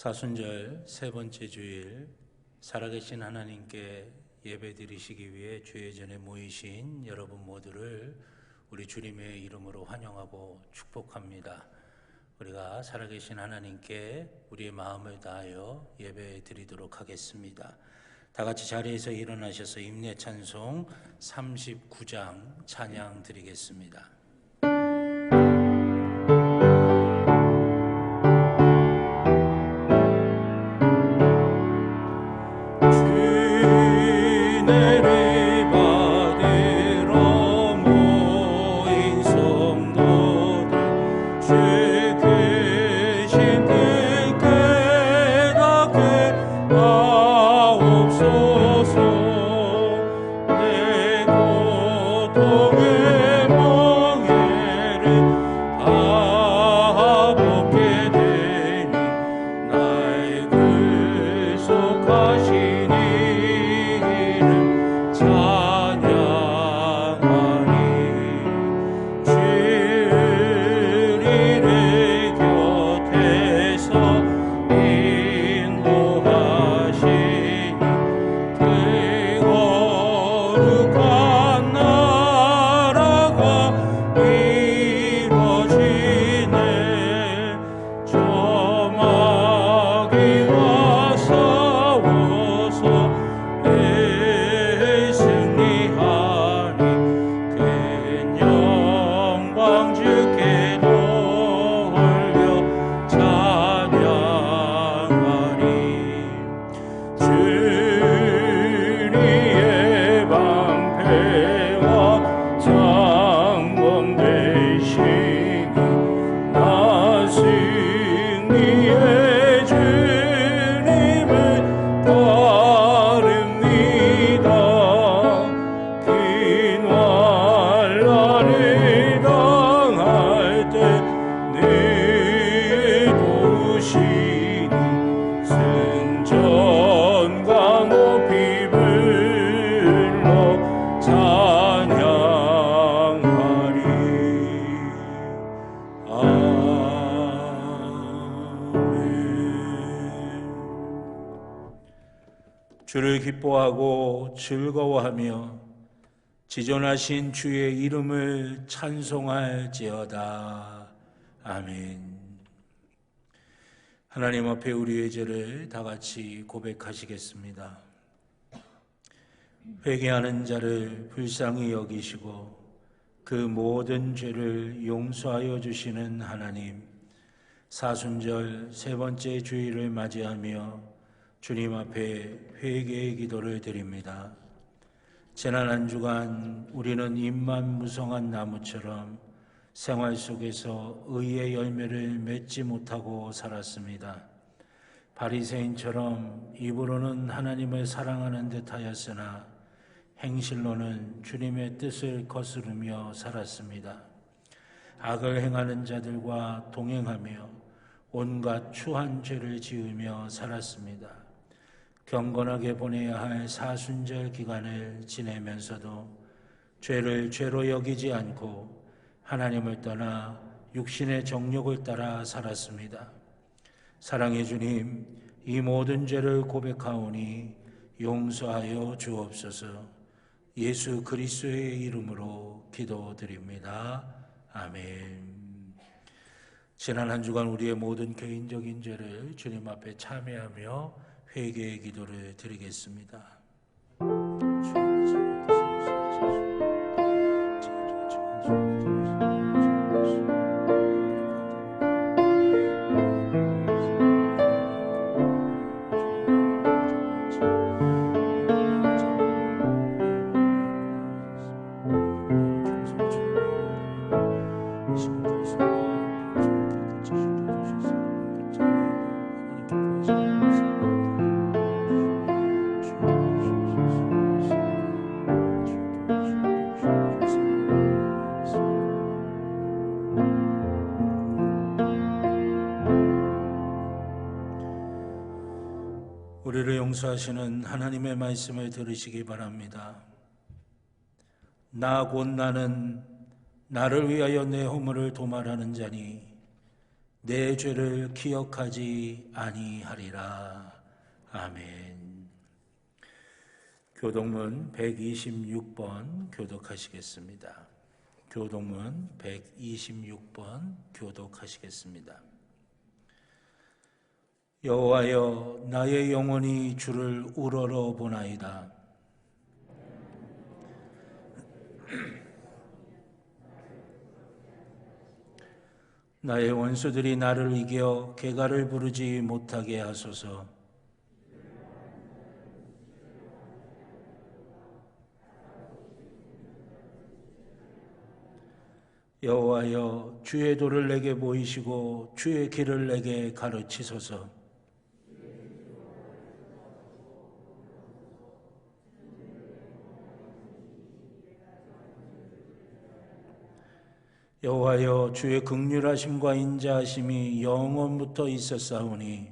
사순절 세 번째 주일, 살아계신 하나님께 예배 드리시기 위해 주의 전에 모이신 여러분 모두를 우리 주님의 이름으로 환영하고 축복합니다. 우리가 살아계신 하나님께 우리의 마음을 다하여 예배 드리도록 하겠습니다. 다 같이 자리에서 일어나셔서 임내 찬송 39장 찬양 드리겠습니다. 주를 기뻐하고 즐거워하며 지존하신 주의 이름을 찬송할지어다. 아멘. 하나님 앞에 우리의 죄를 다 같이 고백하시겠습니다. 회개하는 자를 불쌍히 여기시고 그 모든 죄를 용서하여 주시는 하나님, 사순절 세 번째 주일을 맞이하며 주님 앞에 회개의 기도를 드립니다. 지난 한 주간 우리는 잎만 무성한 나무처럼 생활 속에서 의의 열매를 맺지 못하고 살았습니다. 바리새인처럼 입으로는 하나님을 사랑하는 듯하였으나 행실로는 주님의 뜻을 거스르며 살았습니다. 악을 행하는 자들과 동행하며 온갖 추한 죄를 지으며 살았습니다. 경건하게 보내야 할 사순절 기간을 지내면서도 죄를 죄로 여기지 않고 하나님을 떠나 육신의 정욕을 따라 살았습니다. 사랑의 주님, 이 모든 죄를 고백하오니 용서하여 주옵소서. 예수 그리스도의 이름으로 기도드립니다. 아멘. 지난 한 주간 우리의 모든 개인적인 죄를 주님 앞에 참회하며 회개의 기도를 드리겠습니다. 우리를 용서하시는 하나님의 말씀을 들으시기 바랍니다. 나 곧 나는 나를 위하여 내 허물을 도말하는 자니 내 죄를 기억하지 아니하리라. 아멘. 교동문 126번 교독하시겠습니다. 교동문 126번 교독하시겠습니다. 여호와여, 나의 영혼이 주를 우러러 보나이다. 나의 원수들이 나를 이겨 개가를 부르지 못하게 하소서. 여호와여, 주의 도를 내게 보이시고 주의 길을 내게 가르치소서. 여호와여, 주의 긍휼하심과 인자하심이 영원부터 있었사오니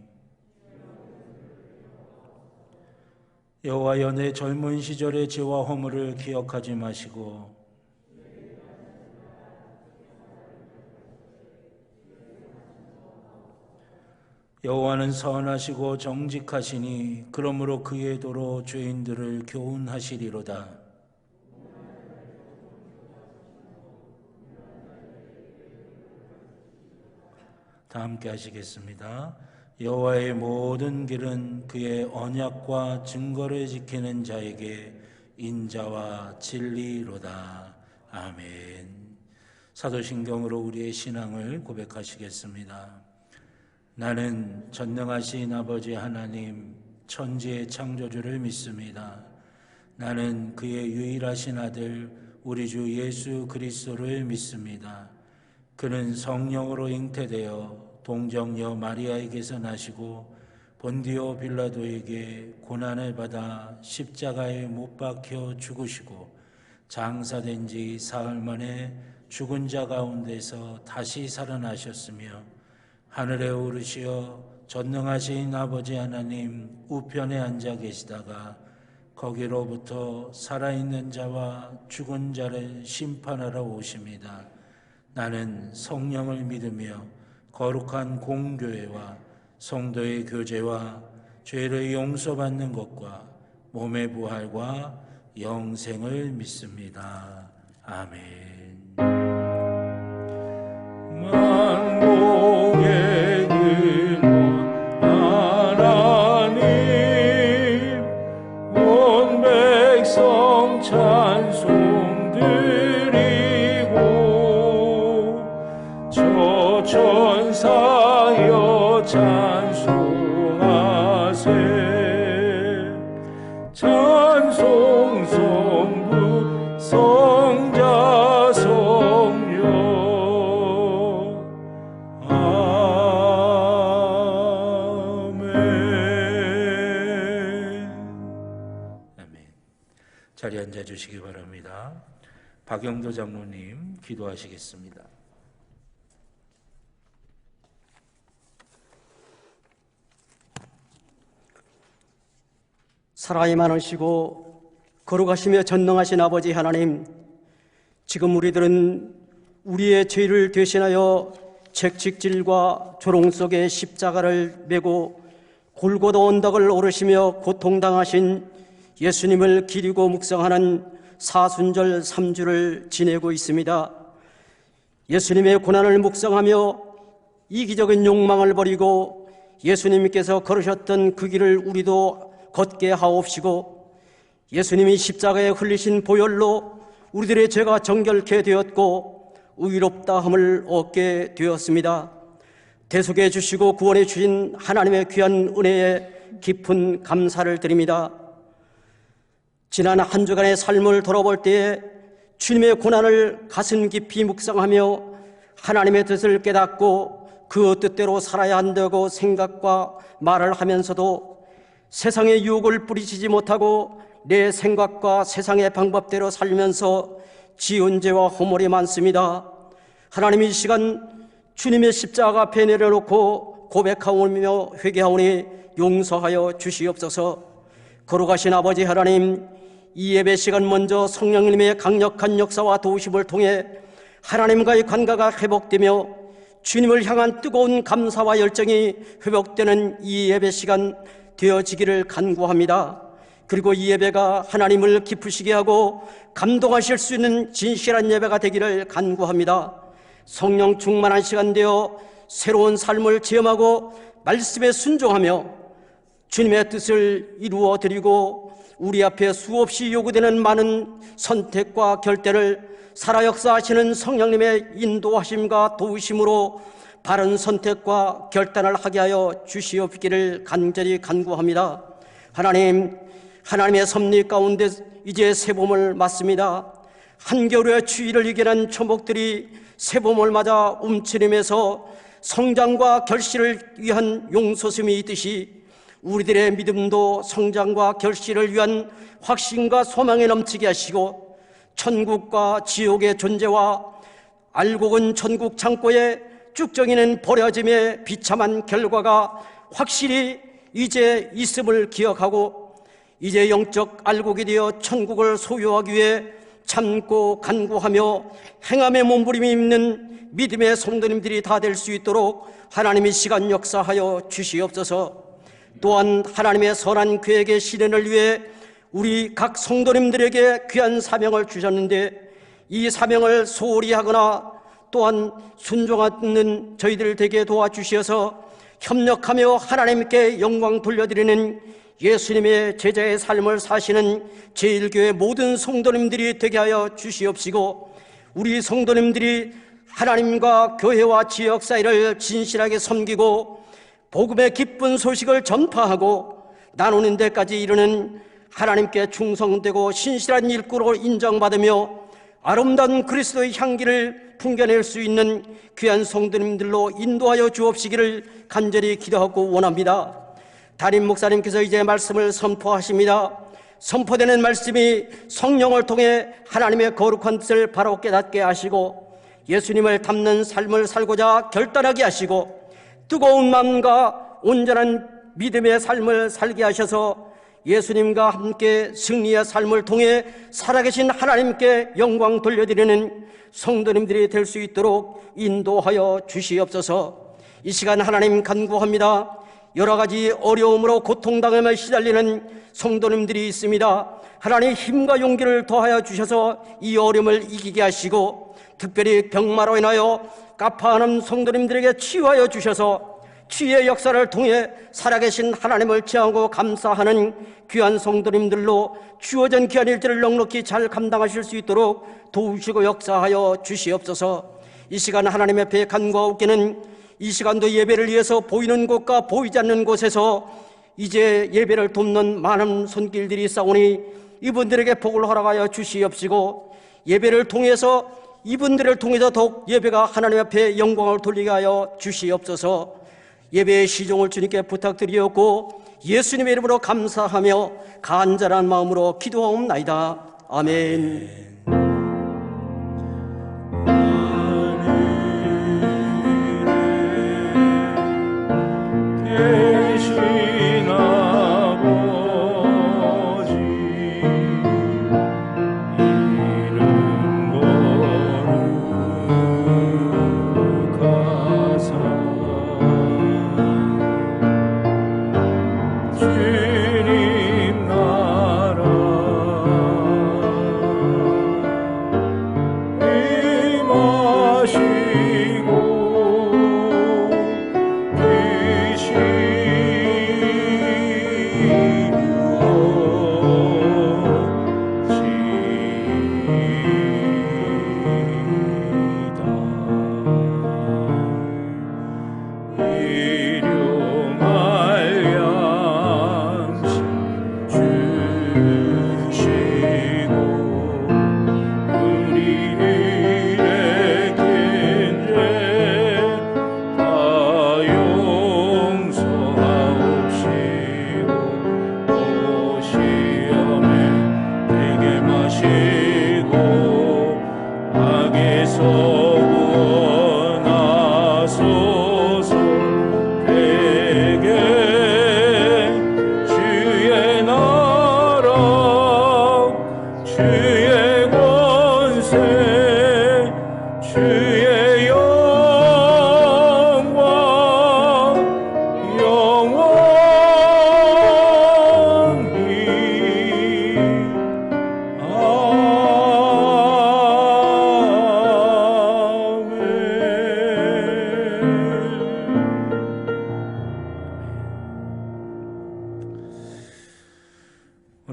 여호와여, 내 젊은 시절의 죄와 허물을 기억하지 마시고 여호와는 선하시고 정직하시니 그러므로 그의 도로 죄인들을 교훈하시리로다. 다 함께 하시겠습니다. 여호와의 모든 길은 그의 언약과 증거를 지키는 자에게 인자와 진리로다. 아멘. 사도신경으로 우리의 신앙을 고백하시겠습니다. 나는 전능하신 아버지 하나님, 천지의 창조주를 믿습니다. 나는 그의 유일하신 아들 우리 주 예수 그리스도를 믿습니다. 그는 성령으로 잉태되어 동정녀 마리아에게서 나시고 본디오 빌라도에게 고난을 받아 십자가에 못 박혀 죽으시고 장사된 지 사흘 만에 죽은 자 가운데서 다시 살아나셨으며 하늘에 오르시어 전능하신 아버지 하나님 우편에 앉아 계시다가 거기로부터 살아있는 자와 죽은 자를 심판하러 오십니다. 나는 성령을 믿으며 거룩한 공교회와 성도의 교제와 죄를 용서받는 것과 몸의 부활과 영생을 믿습니다. 아멘. 만국의 근원 하나님, 온 백성 찬송 드리고 저 천사여 찬송하세. 찬송 성부 성자 성령. 자리에 앉아주시기 바랍니다. 박영도 장로님 기도하시겠습니다. 사랑이 많으시고 거룩하시며 전능하신 아버지 하나님, 지금 우리들은 우리의 죄를 대신하여 채찍질과 조롱 속에 십자가를 메고 골고다 언덕을 오르시며 고통당하신 예수님을 기리고 묵상하는 사순절 3주를 지내고 있습니다. 예수님의 고난을 묵상하며 이기적인 욕망을 버리고 예수님께서 걸으셨던 그 길을 우리도 걷게 하옵시고, 예수님이 십자가에 흘리신 보혈로 우리들의 죄가 정결케 되었고 의롭다함을 얻게 되었습니다. 대속해 주시고 구원해 주신 하나님의 귀한 은혜에 깊은 감사를 드립니다. 지난 한 주간의 삶을 돌아볼 때에 주님의 고난을 가슴 깊이 묵상하며 하나님의 뜻을 깨닫고 그 뜻대로 살아야 한다고 생각과 말을 하면서도 세상의 유혹을 뿌리치지 못하고 내 생각과 세상의 방법대로 살면서 지은 죄와 허물이 많습니다. 하나님, 이 시간 주님의 십자가 앞에 내려놓고 고백하오며 회개하오니 용서하여 주시옵소서. 거룩하신 아버지 하나님, 이 예배 시간 먼저 성령님의 강력한 역사와 도우심을 통해 하나님과의 관계가 회복되며 주님을 향한 뜨거운 감사와 열정이 회복되는 이 예배 시간 되어지기를 간구합니다. 그리고 이 예배가 하나님을 기쁘시게 하고 감동하실 수 있는 진실한 예배가 되기를 간구합니다. 성령 충만한 시간 되어 새로운 삶을 체험하고 말씀에 순종하며 주님의 뜻을 이루어 드리고 우리 앞에 수없이 요구되는 많은 선택과 결대를 살아 역사하시는 성령님의 인도하심과 도우심으로 바른 선택과 결단을 하게 하여 주시옵기를 간절히 간구합니다. 하나님의 섭리 가운데 이제 새봄을 맞습니다. 한겨울의 추위를 이겨낸 초목들이 새봄을 맞아 움츠림에서 성장과 결실을 위한 용솟음이 있듯이 우리들의 믿음도 성장과 결실을 위한 확신과 소망에 넘치게 하시고 천국과 지옥의 존재와 알곡은 천국 창고에 쭉정이는 버려짐의 비참한 결과가 확실히 이제 있음을 기억하고 이제 영적 알곡이 되어 천국을 소유하기 위해 참고 간구하며 행함의 몸부림이 있는 믿음의 성도님들이 다 될 수 있도록 하나님이 시간 역사하여 주시옵소서. 또한 하나님의 선한 계획의 실현을 위해 우리 각 성도님들에게 귀한 사명을 주셨는데 이 사명을 소홀히 하거나 또한 순종하는 저희들 되게 도와주시어서 협력하며 하나님께 영광 돌려드리는 예수님의 제자의 삶을 사시는 제1교회 모든 성도님들이 되게 하여 주시옵시고 우리 성도님들이 하나님과 교회와 지역 사회를 진실하게 섬기고 복음의 기쁜 소식을 전파하고 나누는 데까지 이르는 하나님께 충성되고 신실한 일꾼으로 인정받으며 아름다운 그리스도의 향기를 풍겨낼 수 있는 귀한 성도님들로 인도하여 주옵시기를 간절히 기도하고 원합니다. 담임 목사님께서 이제 말씀을 선포하십니다. 선포되는 말씀이 성령을 통해 하나님의 거룩한 뜻을 바로 깨닫게 하시고 예수님을 닮는 삶을 살고자 결단하게 하시고 뜨거운 마음과 온전한 믿음의 삶을 살게 하셔서 예수님과 함께 승리의 삶을 통해 살아계신 하나님께 영광 돌려드리는 성도님들이 될 수 있도록 인도하여 주시옵소서. 이 시간 하나님 간구합니다. 여러 가지 어려움으로 고통당하며 시달리는 성도님들이 있습니다. 하나님 힘과 용기를 더하여 주셔서 이 어려움을 이기게 하시고 특별히 병마로 인하여 가파하는 성도님들에게 치유하여 주셔서 치유의 역사를 통해 살아계신 하나님을 체하고 감사하는 귀한 성도님들로 주어진 귀한 일들을 넉넉히 잘 감당하실 수 있도록 도우시고 역사하여 주시옵소서. 이 시간 하나님 앞에 간구하옵기는 이 시간도 예배를 위해서 보이는 곳과 보이지 않는 곳에서 이제 예배를 돕는 많은 손길들이 있사오니 이분들에게 복을 허락하여 주시옵시고 예배를 통해서 이분들을 통해서 더욱 예배가 하나님 앞에 영광을 돌리게 하여 주시옵소서. 예배의 시종을 주님께 부탁드리었고 예수님의 이름으로 감사하며 간절한 마음으로 기도하옵나이다. 아멘. 계신 아버지 이름 거룩하사 주님 나라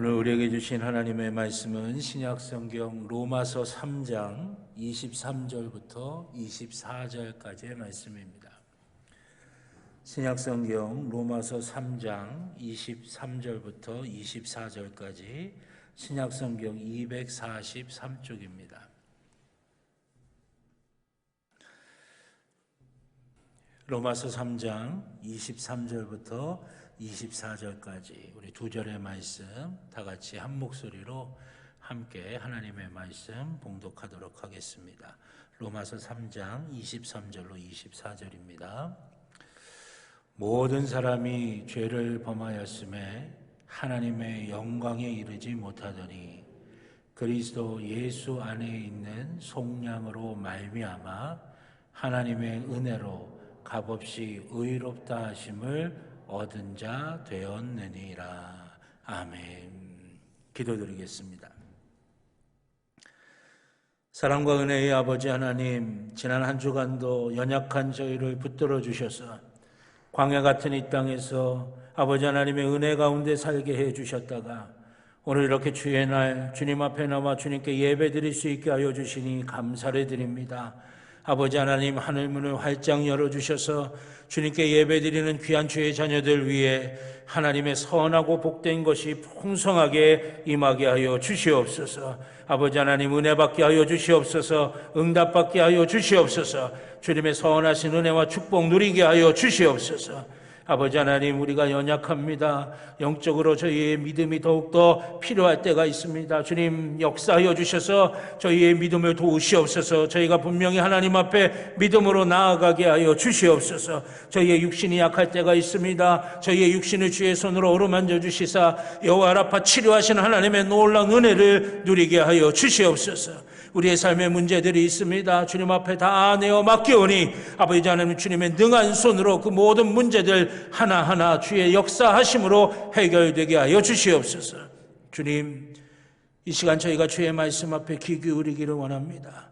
오늘 우리에게 주신 하나님의 말씀은 신약성경 로마서 3장 23절부터 24절까지의 말씀입니다. 신약성경 로마서 3장 23절부터 24절까지 신약성경 243쪽입니다. 로마서 3장 23절부터 24절까지 우리 두 절의 말씀 다 같이 한 목소리로 함께 하나님의 말씀 봉독하도록 하겠습니다. 로마서 3장 23절로 24절입니다. 모든 사람이 죄를 범하였음에 하나님의 영광에 이르지 못하더니 그리스도 예수 안에 있는 속량으로 말미암아 하나님의 은혜로 값없이 의롭다 하심을 얻은 자 되었느니라. 아멘. 기도드리겠습니다. 사랑과 은혜의 아버지 하나님, 지난 한 주간도 연약한 저희를 붙들어 주셔서 광야 같은 이 땅에서 아버지 하나님의 은혜 가운데 살게 해 주셨다가 오늘 이렇게 주의 날 주님 앞에 나와 주님께 예배 드릴 수 있게 하여 주시니 감사를 드립니다. 아버지 하나님, 하늘문을 활짝 열어주셔서 주님께 예배드리는 귀한 주의 자녀들 위해 하나님의 선하고 복된 것이 풍성하게 임하게 하여 주시옵소서. 아버지 하나님, 은혜 받게 하여 주시옵소서. 응답 받게 하여 주시옵소서. 주님의 선하신 은혜와 축복 누리게 하여 주시옵소서. 아버지 하나님, 우리가 연약합니다. 영적으로 저희의 믿음이 더욱더 필요할 때가 있습니다. 주님, 역사하여 주셔서 저희의 믿음을 도우시옵소서. 저희가 분명히 하나님 앞에 믿음으로 나아가게 하여 주시옵소서. 저희의 육신이 약할 때가 있습니다. 저희의 육신을 주의 손으로 어루만져 주시사 여호와 라파 치료하신 하나님의 놀라운 은혜를 누리게 하여 주시옵소서. 우리의 삶의 문제들이 있습니다. 주님 앞에 다 내어 맡기오니 아버지 하나님, 주님의 능한 손으로 그 모든 문제들 하나하나 주의 역사하심으로 해결되게 하여 주시옵소서. 주님, 이 시간 저희가 주의 말씀 앞에 귀 기울이기를 원합니다.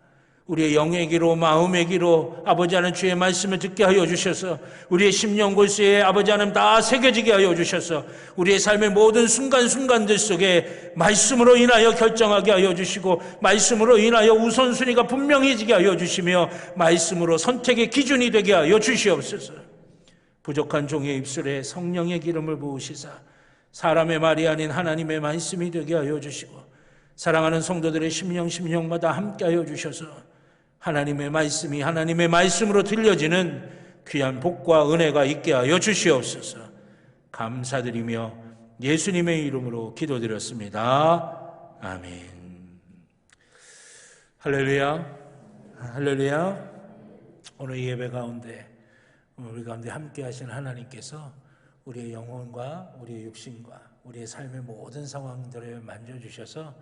우리의 영의 귀로 마음의 귀로 아버지 하나님 주의 말씀을 듣게 하여 주셔서 우리의 심령 골수에 아버지 하나님 다 새겨지게 하여 주셔서 우리의 삶의 모든 순간순간들 속에 말씀으로 인하여 결정하게 하여 주시고 말씀으로 인하여 우선순위가 분명해지게 하여 주시며 말씀으로 선택의 기준이 되게 하여 주시옵소서. 부족한 종의 입술에 성령의 기름을 부으시사 사람의 말이 아닌 하나님의 말씀이 되게 하여 주시고 사랑하는 성도들의 심령마다 함께 하여 주셔서 하나님의 말씀이 하나님의 말씀으로 들려지는 귀한 복과 은혜가 있게 하여 주시옵소서. 감사드리며 예수님의 이름으로 기도드렸습니다. 아멘. 할렐루야. 할렐루야. 오늘 예배 가운데 우리 가운데 함께 하신 하나님께서 우리의 영혼과 우리의 육신과 우리의 삶의 모든 상황들을 만져주셔서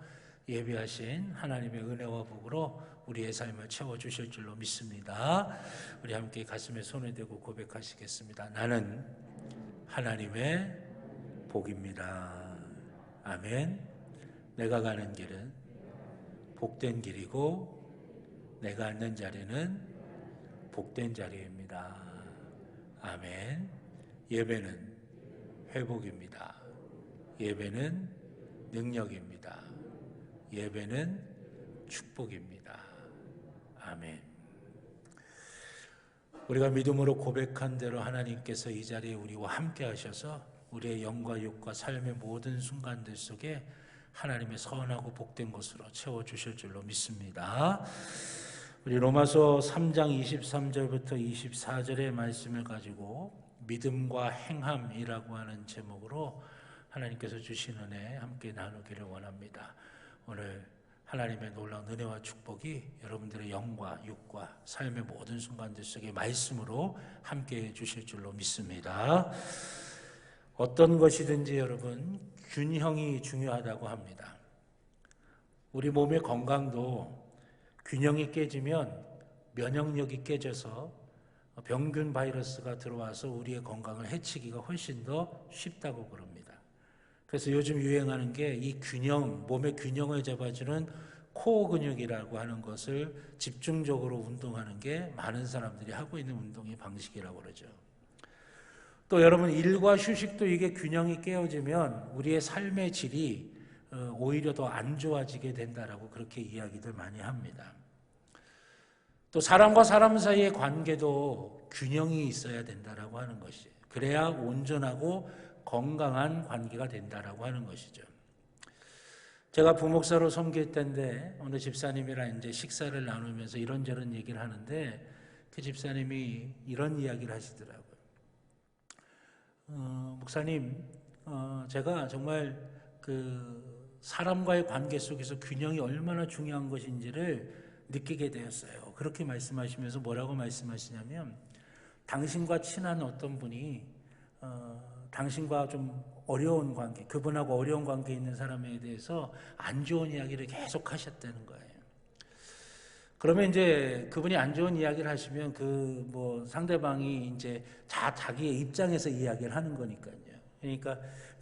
예비하신 하나님의 은혜와 복으로 우리의 삶을 채워주실 줄로 믿습니다. 우리 함께 가슴에 손을 대고 고백하시겠습니다. 나는 하나님의 복입니다. 아멘. 내가 가는 길은 복된 길이고 내가 앉는 자리는 복된 자리입니다. 아멘. 예배는 회복입니다. 예배는 능력입니다. 예배는 축복입니다. 아멘. 우리가 믿음으로 고백한 대로 하나님께서 이 자리에 우리와 함께 하셔서 우리의 영과 육과 삶의 모든 순간들 속에 하나님의 선하고 복된 것으로 채워주실 줄로 믿습니다. 우리 로마서 3장 23절부터 24절의 말씀을 가지고 믿음과 행함이라고 하는 제목으로 하나님께서 주신 은혜 함께 나누기를 원합니다. 오늘 하나님의 놀라운 은혜와 축복이 여러분들의 영과 육과 삶의 모든 순간들 속에 말씀으로 함께 주실 줄로 믿습니다. 어떤 것이든지 여러분 균형이 중요하다고 합니다. 우리 몸의 건강도 균형이 깨지면 면역력이 깨져서 병균 바이러스가 들어와서 우리의 건강을 해치기가 훨씬 더 쉽다고 그럽니다. 그래서 요즘 유행하는 게 이 균형, 몸의 균형을 잡아주는 코어 근육이라고 하는 것을 집중적으로 운동하는 게 많은 사람들이 하고 있는 운동의 방식이라고 그러죠. 또 여러분 일과 휴식도 이게 균형이 깨어지면 우리의 삶의 질이 오히려 더 안 좋아지게 된다라고 그렇게 이야기들 많이 합니다. 또 사람과 사람 사이의 관계도 균형이 있어야 된다라고 하는 것이, 그래야 온전하고 건강한 관계가 된다라고 하는 것이죠. 제가 부목사로 섬길 때인데 어느 집사님이랑 이제 식사를 나누면서 이런저런 얘기를 하는데 그 집사님이 이런 이야기를 하시더라고요. 목사님, 제가 정말 그 사람과의 관계 속에서 균형이 얼마나 중요한 것인지를 느끼게 되었어요. 그렇게 말씀하시면서 뭐라고 말씀하시냐면, 당신과 친한 어떤 분이 당신과 좀 어려운 관계, 그분하고 어려운 관계에 있는 사람에 대해서 안 좋은 이야기를 계속 하셨다는 거예요. 그러면 이제 그분이 안 좋은 이야기를 하시면 상대방이 이제 자기의 입장에서 이야기를 하는 거니까요. 그러니까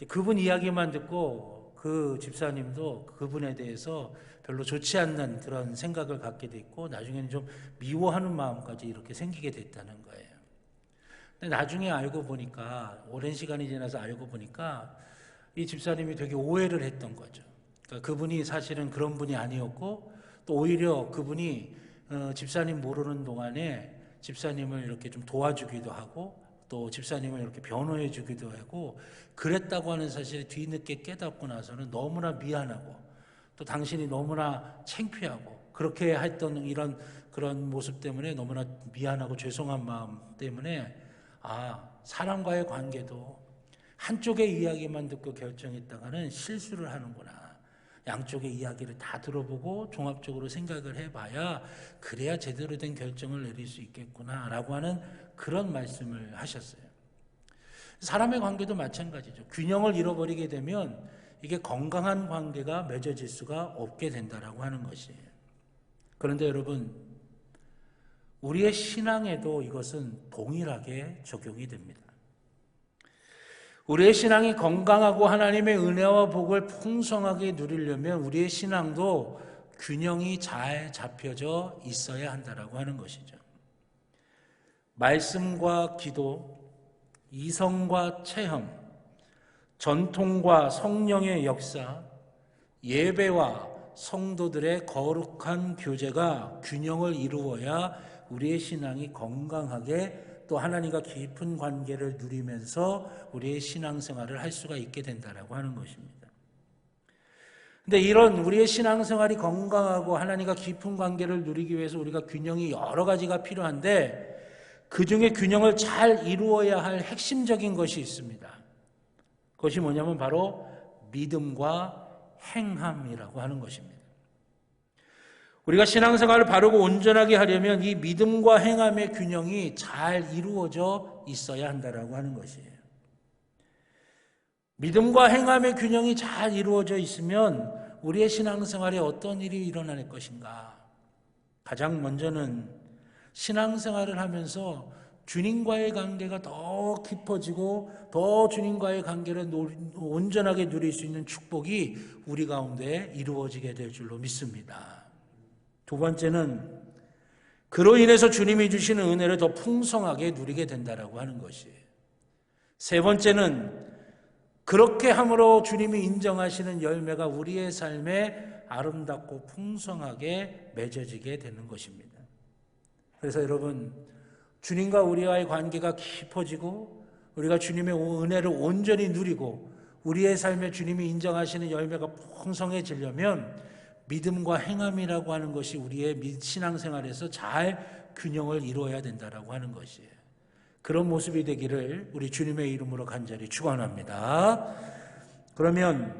그분 이야기만 듣고 그 집사님도 그분에 대해서 별로 좋지 않는 그런 생각을 갖게 됐고, 나중에는 좀 미워하는 마음까지 이렇게 생기게 됐다는 거예요. 근데 나중에 알고 보니까, 오랜 시간이 지나서 알고 보니까 이 집사님이 되게 오해를 했던 거죠. 그러니까 그분이 사실은 그런 분이 아니었고, 또 오히려 그분이 집사님 모르는 동안에 집사님을 이렇게 좀 도와주기도 하고, 또 집사님을 이렇게 변호해 주기도 하고 그랬다고 하는 사실을 뒤늦게 깨닫고 나서는 너무나 미안하고, 또 당신이 너무나 창피하고, 그렇게 했던 이런 그런 모습 때문에 너무나 미안하고 죄송한 마음 때문에, 사람과의 관계도 한쪽의 이야기만 듣고 결정했다가는 실수를 하는구나. 양쪽의 이야기를 다 들어보고 종합적으로 생각을 해봐야 그래야 제대로 된 결정을 내릴 수 있겠구나 라고 하는 그런 말씀을 하셨어요. 사람의 관계도 마찬가지죠. 균형을 잃어버리게 되면 이게 건강한 관계가 맺어질 수가 없게 된다라고 하는 것이에요. 그런데 여러분, 우리의 신앙에도 이것은 동일하게 적용이 됩니다. 우리의 신앙이 건강하고 하나님의 은혜와 복을 풍성하게 누리려면 우리의 신앙도 균형이 잘 잡혀져 있어야 한다라고 하는 것이죠. 말씀과 기도, 이성과 체험, 전통과 성령의 역사, 예배와 성도들의 거룩한 교제가 균형을 이루어야 우리의 신앙이 건강하게, 또 하나님과 깊은 관계를 누리면서 우리의 신앙생활을 할 수가 있게 된다라고 하는 것입니다. 근데 이런 우리의 신앙생활이 건강하고 하나님과 깊은 관계를 누리기 위해서 우리가 균형이 여러 가지가 필요한데, 그 중에 균형을 잘 이루어야 할 핵심적인 것이 있습니다. 그것이 뭐냐면 바로 믿음과 행함이라고 하는 것입니다. 우리가 신앙생활을 바르고 온전하게 하려면 이 믿음과 행함의 균형이 잘 이루어져 있어야 한다라고 하는 것이에요. 믿음과 행함의 균형이 잘 이루어져 있으면 우리의 신앙생활에 어떤 일이 일어날 것인가? 가장 먼저는 신앙생활을 하면서 주님과의 관계가 더 깊어지고 더 주님과의 관계를 온전하게 누릴 수 있는 축복이 우리 가운데 이루어지게 될 줄로 믿습니다. 두 번째는 그로 인해서 주님이 주시는 은혜를 더 풍성하게 누리게 된다라고 하는 것이에요. 세 번째는 그렇게 함으로 주님이 인정하시는 열매가 우리의 삶에 아름답고 풍성하게 맺어지게 되는 것입니다. 그래서 여러분, 주님과 우리와의 관계가 깊어지고 우리가 주님의 은혜를 온전히 누리고 우리의 삶에 주님이 인정하시는 열매가 풍성해지려면 믿음과 행함이라고 하는 것이 우리의 신앙생활에서 잘 균형을 이루어야 된다라고 하는 것이에요. 그런 모습이 되기를 우리 주님의 이름으로 간절히 축원합니다. 그러면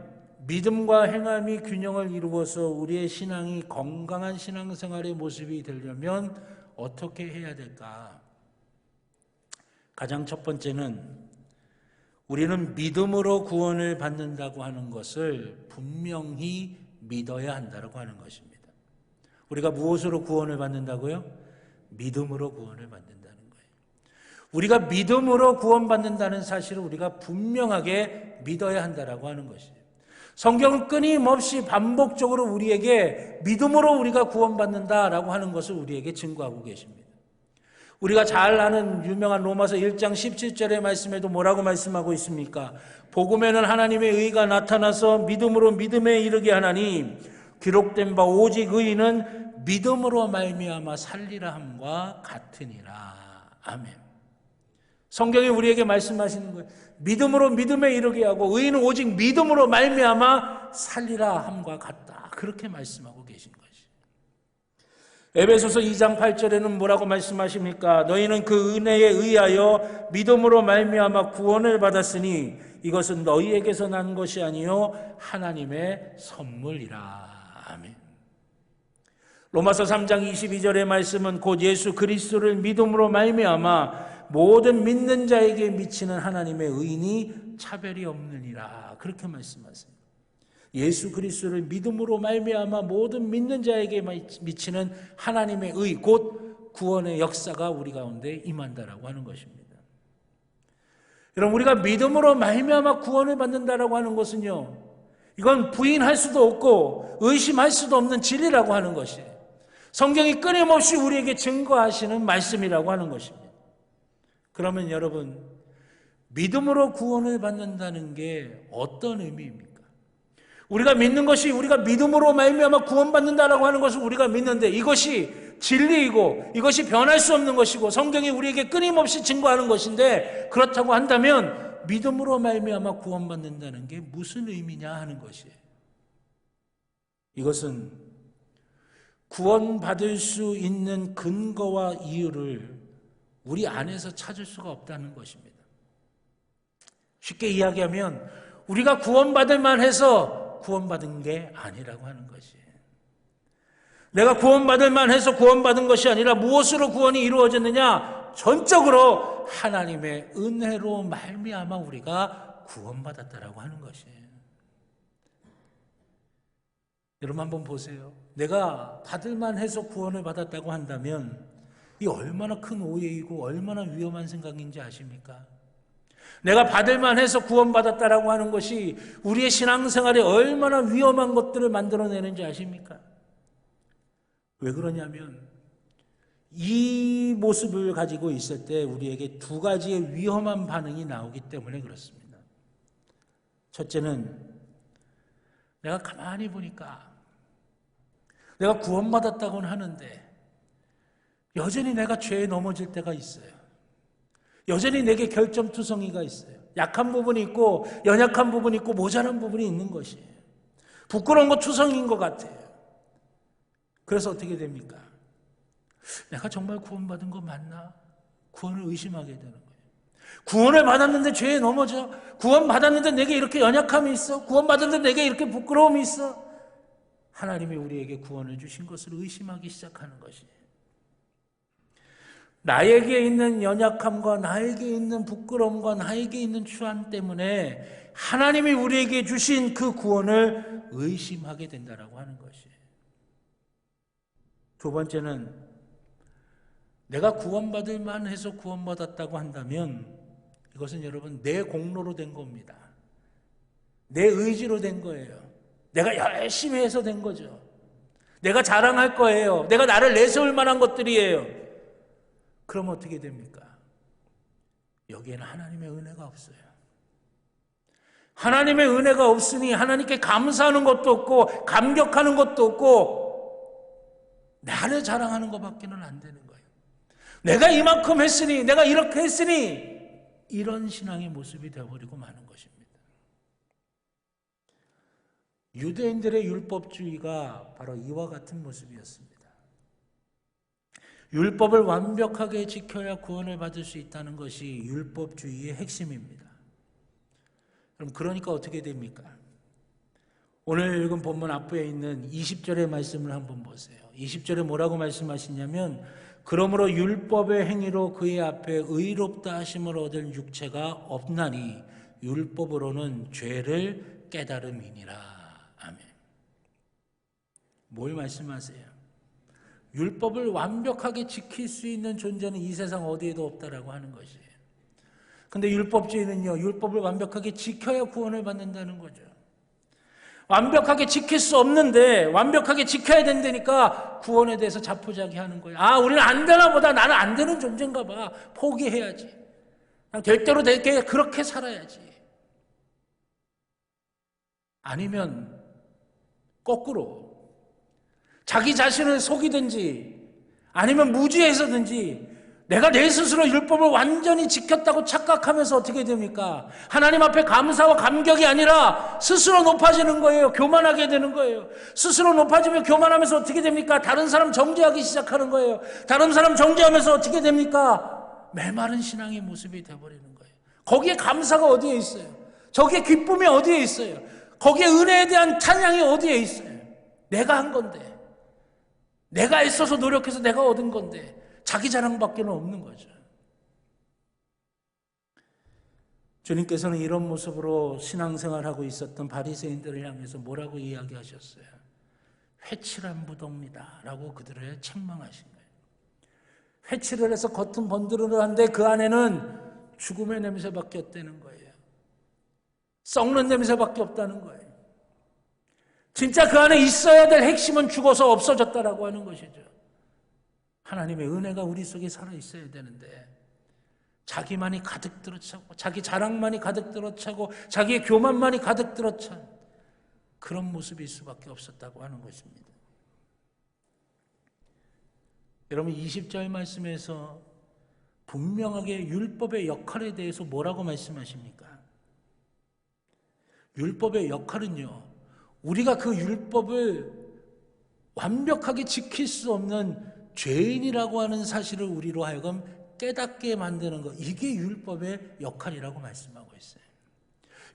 믿음과 행함이 균형을 이루어서 우리의 신앙이 건강한 신앙생활의 모습이 되려면 어떻게 해야 될까? 가장 첫 번째는 우리는 믿음으로 구원을 받는다고 하는 것을 분명히 믿어야 한다고 하는 것입니다. 우리가 무엇으로 구원을 받는다고요? 믿음으로 구원을 받는다는 거예요. 우리가 믿음으로 구원받는다는 사실을 우리가 분명하게 믿어야 한다고 하는 것이에요. 성경은 끊임없이 반복적으로 우리에게 믿음으로 우리가 구원받는다라고 하는 것을 우리에게 증거하고 계십니다. 우리가 잘 아는 유명한 로마서 1장 17절의 말씀에도 뭐라고 말씀하고 있습니까? 복음에는 하나님의 의가 나타나서 믿음으로 믿음에 이르게 하나니 기록된 바 오직 의인은 믿음으로 말미암아 살리라 함과 같으니라. 아멘. 성경이 우리에게 말씀하시는 거예요. 믿음으로 믿음에 이르게 하고 의인은 오직 믿음으로 말미암아 살리라 함과 같다. 그렇게 말씀하고 계신 거예요. 에베소서 2장 8절에는 뭐라고 말씀하십니까? 너희는 그 은혜에 의하여 믿음으로 말미암아 구원을 받았으니 이것은 너희에게서 난 것이 아니요 하나님의 선물이라. 아멘. 로마서 3장 22절의 말씀은 곧 예수 그리스도를 믿음으로 말미암아 모든 믿는 자에게 미치는 하나님의 의인이 차별이 없느니라. 그렇게 말씀하세요. 예수 그리스도를 믿음으로 말미암아 모든 믿는 자에게 미치는 하나님의 의, 곧 구원의 역사가 우리 가운데 임한다라고 하는 것입니다. 여러분, 우리가 믿음으로 말미암아 구원을 받는다라고 하는 것은요, 이건 부인할 수도 없고 의심할 수도 없는 진리라고 하는 것이에요. 성경이 끊임없이 우리에게 증거하시는 말씀이라고 하는 것입니다. 그러면 여러분, 믿음으로 구원을 받는다는 게 어떤 의미입니까? 우리가 믿는 것이, 우리가 믿음으로 말미암아 구원받는다라고 하는 것을 우리가 믿는데 이것이 진리이고 이것이 변할 수 없는 것이고 성경이 우리에게 끊임없이 증거하는 것인데, 그렇다고 한다면 믿음으로 말미암아 구원받는다는 게 무슨 의미냐 하는 것이에요. 이것은 구원받을 수 있는 근거와 이유를 우리 안에서 찾을 수가 없다는 것입니다. 쉽게 이야기하면 우리가 구원받을 만해서 구원받은 게 아니라고 하는 것이에요. 내가 구원받을 만해서 구원받은 것이 아니라 무엇으로 구원이 이루어졌느냐? 전적으로 하나님의 은혜로 말미암아 우리가 구원받았다라고 하는 것이에요. 여러분 한번 보세요. 내가 받을 만해서 구원을 받았다고 한다면 이 얼마나 큰 오해이고 얼마나 위험한 생각인지 아십니까? 내가 받을 만해서 구원받았다라고 하는 것이 우리의 신앙생활에 얼마나 위험한 것들을 만들어내는지 아십니까? 왜 그러냐면 이 모습을 가지고 있을 때 우리에게 두 가지의 위험한 반응이 나오기 때문에 그렇습니다. 첫째는 내가 가만히 보니까 내가 구원받았다고는 하는데 여전히 내가 죄에 넘어질 때가 있어요. 여전히 내게 결점투성이가 있어요. 약한 부분이 있고 연약한 부분이 있고 모자란 부분이 있는 것이에요. 부끄러운 것 투성인 것 같아요. 그래서 어떻게 됩니까? 내가 정말 구원받은 거 맞나? 구원을 의심하게 되는 거예요. 구원을 받았는데 죄에 넘어져. 구원받았는데 내게 이렇게 연약함이 있어. 구원받았는데 내게 이렇게 부끄러움이 있어. 하나님이 우리에게 구원을 주신 것을 의심하기 시작하는 것이에요. 나에게 있는 연약함과 나에게 있는 부끄러움과 나에게 있는 추한 때문에 하나님이 우리에게 주신 그 구원을 의심하게 된다라고 하는 것이에요. 두 번째는 내가 구원받을 만해서 구원받았다고 한다면 이것은 여러분 내 공로로 된 겁니다. 내 의지로 된 거예요. 내가 열심히 해서 된 거죠. 내가 자랑할 거예요. 내가 나를 내세울 만한 것들이에요. 그러면 어떻게 됩니까? 여기에는 하나님의 은혜가 없어요. 하나님의 은혜가 없으니 하나님께 감사하는 것도 없고 감격하는 것도 없고 나를 자랑하는 것밖에는 안 되는 거예요. 내가 이만큼 했으니, 내가 이렇게 했으니, 이런 신앙의 모습이 되어버리고 마는 것입니다. 유대인들의 율법주의가 바로 이와 같은 모습이었습니다. 율법을 완벽하게 지켜야 구원을 받을 수 있다는 것이 율법주의의 핵심입니다. 그럼 그러니까 어떻게 됩니까? 오늘 읽은 본문 앞에 있는 20절의 말씀을 한번 보세요. 20절에 뭐라고 말씀하시냐면 그러므로 율법의 행위로 그의 앞에 의롭다 하심을 얻을 육체가 없나니 율법으로는 죄를 깨달음이니라. 아멘. 뭘 말씀하세요? 율법을 완벽하게 지킬 수 있는 존재는 이 세상 어디에도 없다라고 하는 것이에요. 근데 율법주의는요, 율법을 완벽하게 지켜야 구원을 받는다는 거죠. 완벽하게 지킬 수 없는데 완벽하게 지켜야 된다니까 구원에 대해서 자포자기하는 거예요. 아, 우리는 안 되나 보다. 나는 안 되는 존재인가 봐. 포기해야지. 그냥 될 대로 되게 그렇게 살아야지. 아니면 거꾸로 자기 자신을 속이든지 아니면 무지해서든지 내가 내 스스로 율법을 완전히 지켰다고 착각하면서 어떻게 됩니까? 하나님 앞에 감사와 감격이 아니라 스스로 높아지는 거예요. 교만하게 되는 거예요. 스스로 높아지면 교만하면서 어떻게 됩니까? 다른 사람 정죄하기 시작하는 거예요. 다른 사람 정죄하면서 어떻게 됩니까? 메마른 신앙의 모습이 되어버리는 거예요. 거기에 감사가 어디에 있어요? 저기에 기쁨이 어디에 있어요? 거기에 은혜에 대한 찬양이 어디에 있어요? 내가 한 건데, 내가 애써서 노력해서 내가 얻은 건데 자기 자랑밖에 없는 거죠. 주님께서는 이런 모습으로 신앙생활하고 있었던 바리새인들을 향해서 뭐라고 이야기하셨어요? 회칠한 무도입니다 라고 그들을 책망하신 거예요. 회칠을 해서 겉은 번드르르한데 그 안에는 죽음의 냄새밖에 없다는 거예요. 썩는 냄새밖에 없다는 거예요. 진짜 그 안에 있어야 될 핵심은 죽어서 없어졌다라고 하는 것이죠. 하나님의 은혜가 우리 속에 살아있어야 되는데 자기만이 가득 들어차고 자기 자랑만이 가득 들어차고 자기의 교만만이 가득 들어찬 그런 모습일 수밖에 없었다고 하는 것입니다. 여러분 20절 말씀에서 분명하게 율법의 역할에 대해서 뭐라고 말씀하십니까? 율법의 역할은요, 우리가 그 율법을 완벽하게 지킬 수 없는 죄인이라고 하는 사실을 우리로 하여금 깨닫게 만드는 것, 이게 율법의 역할이라고 말씀하고 있어요.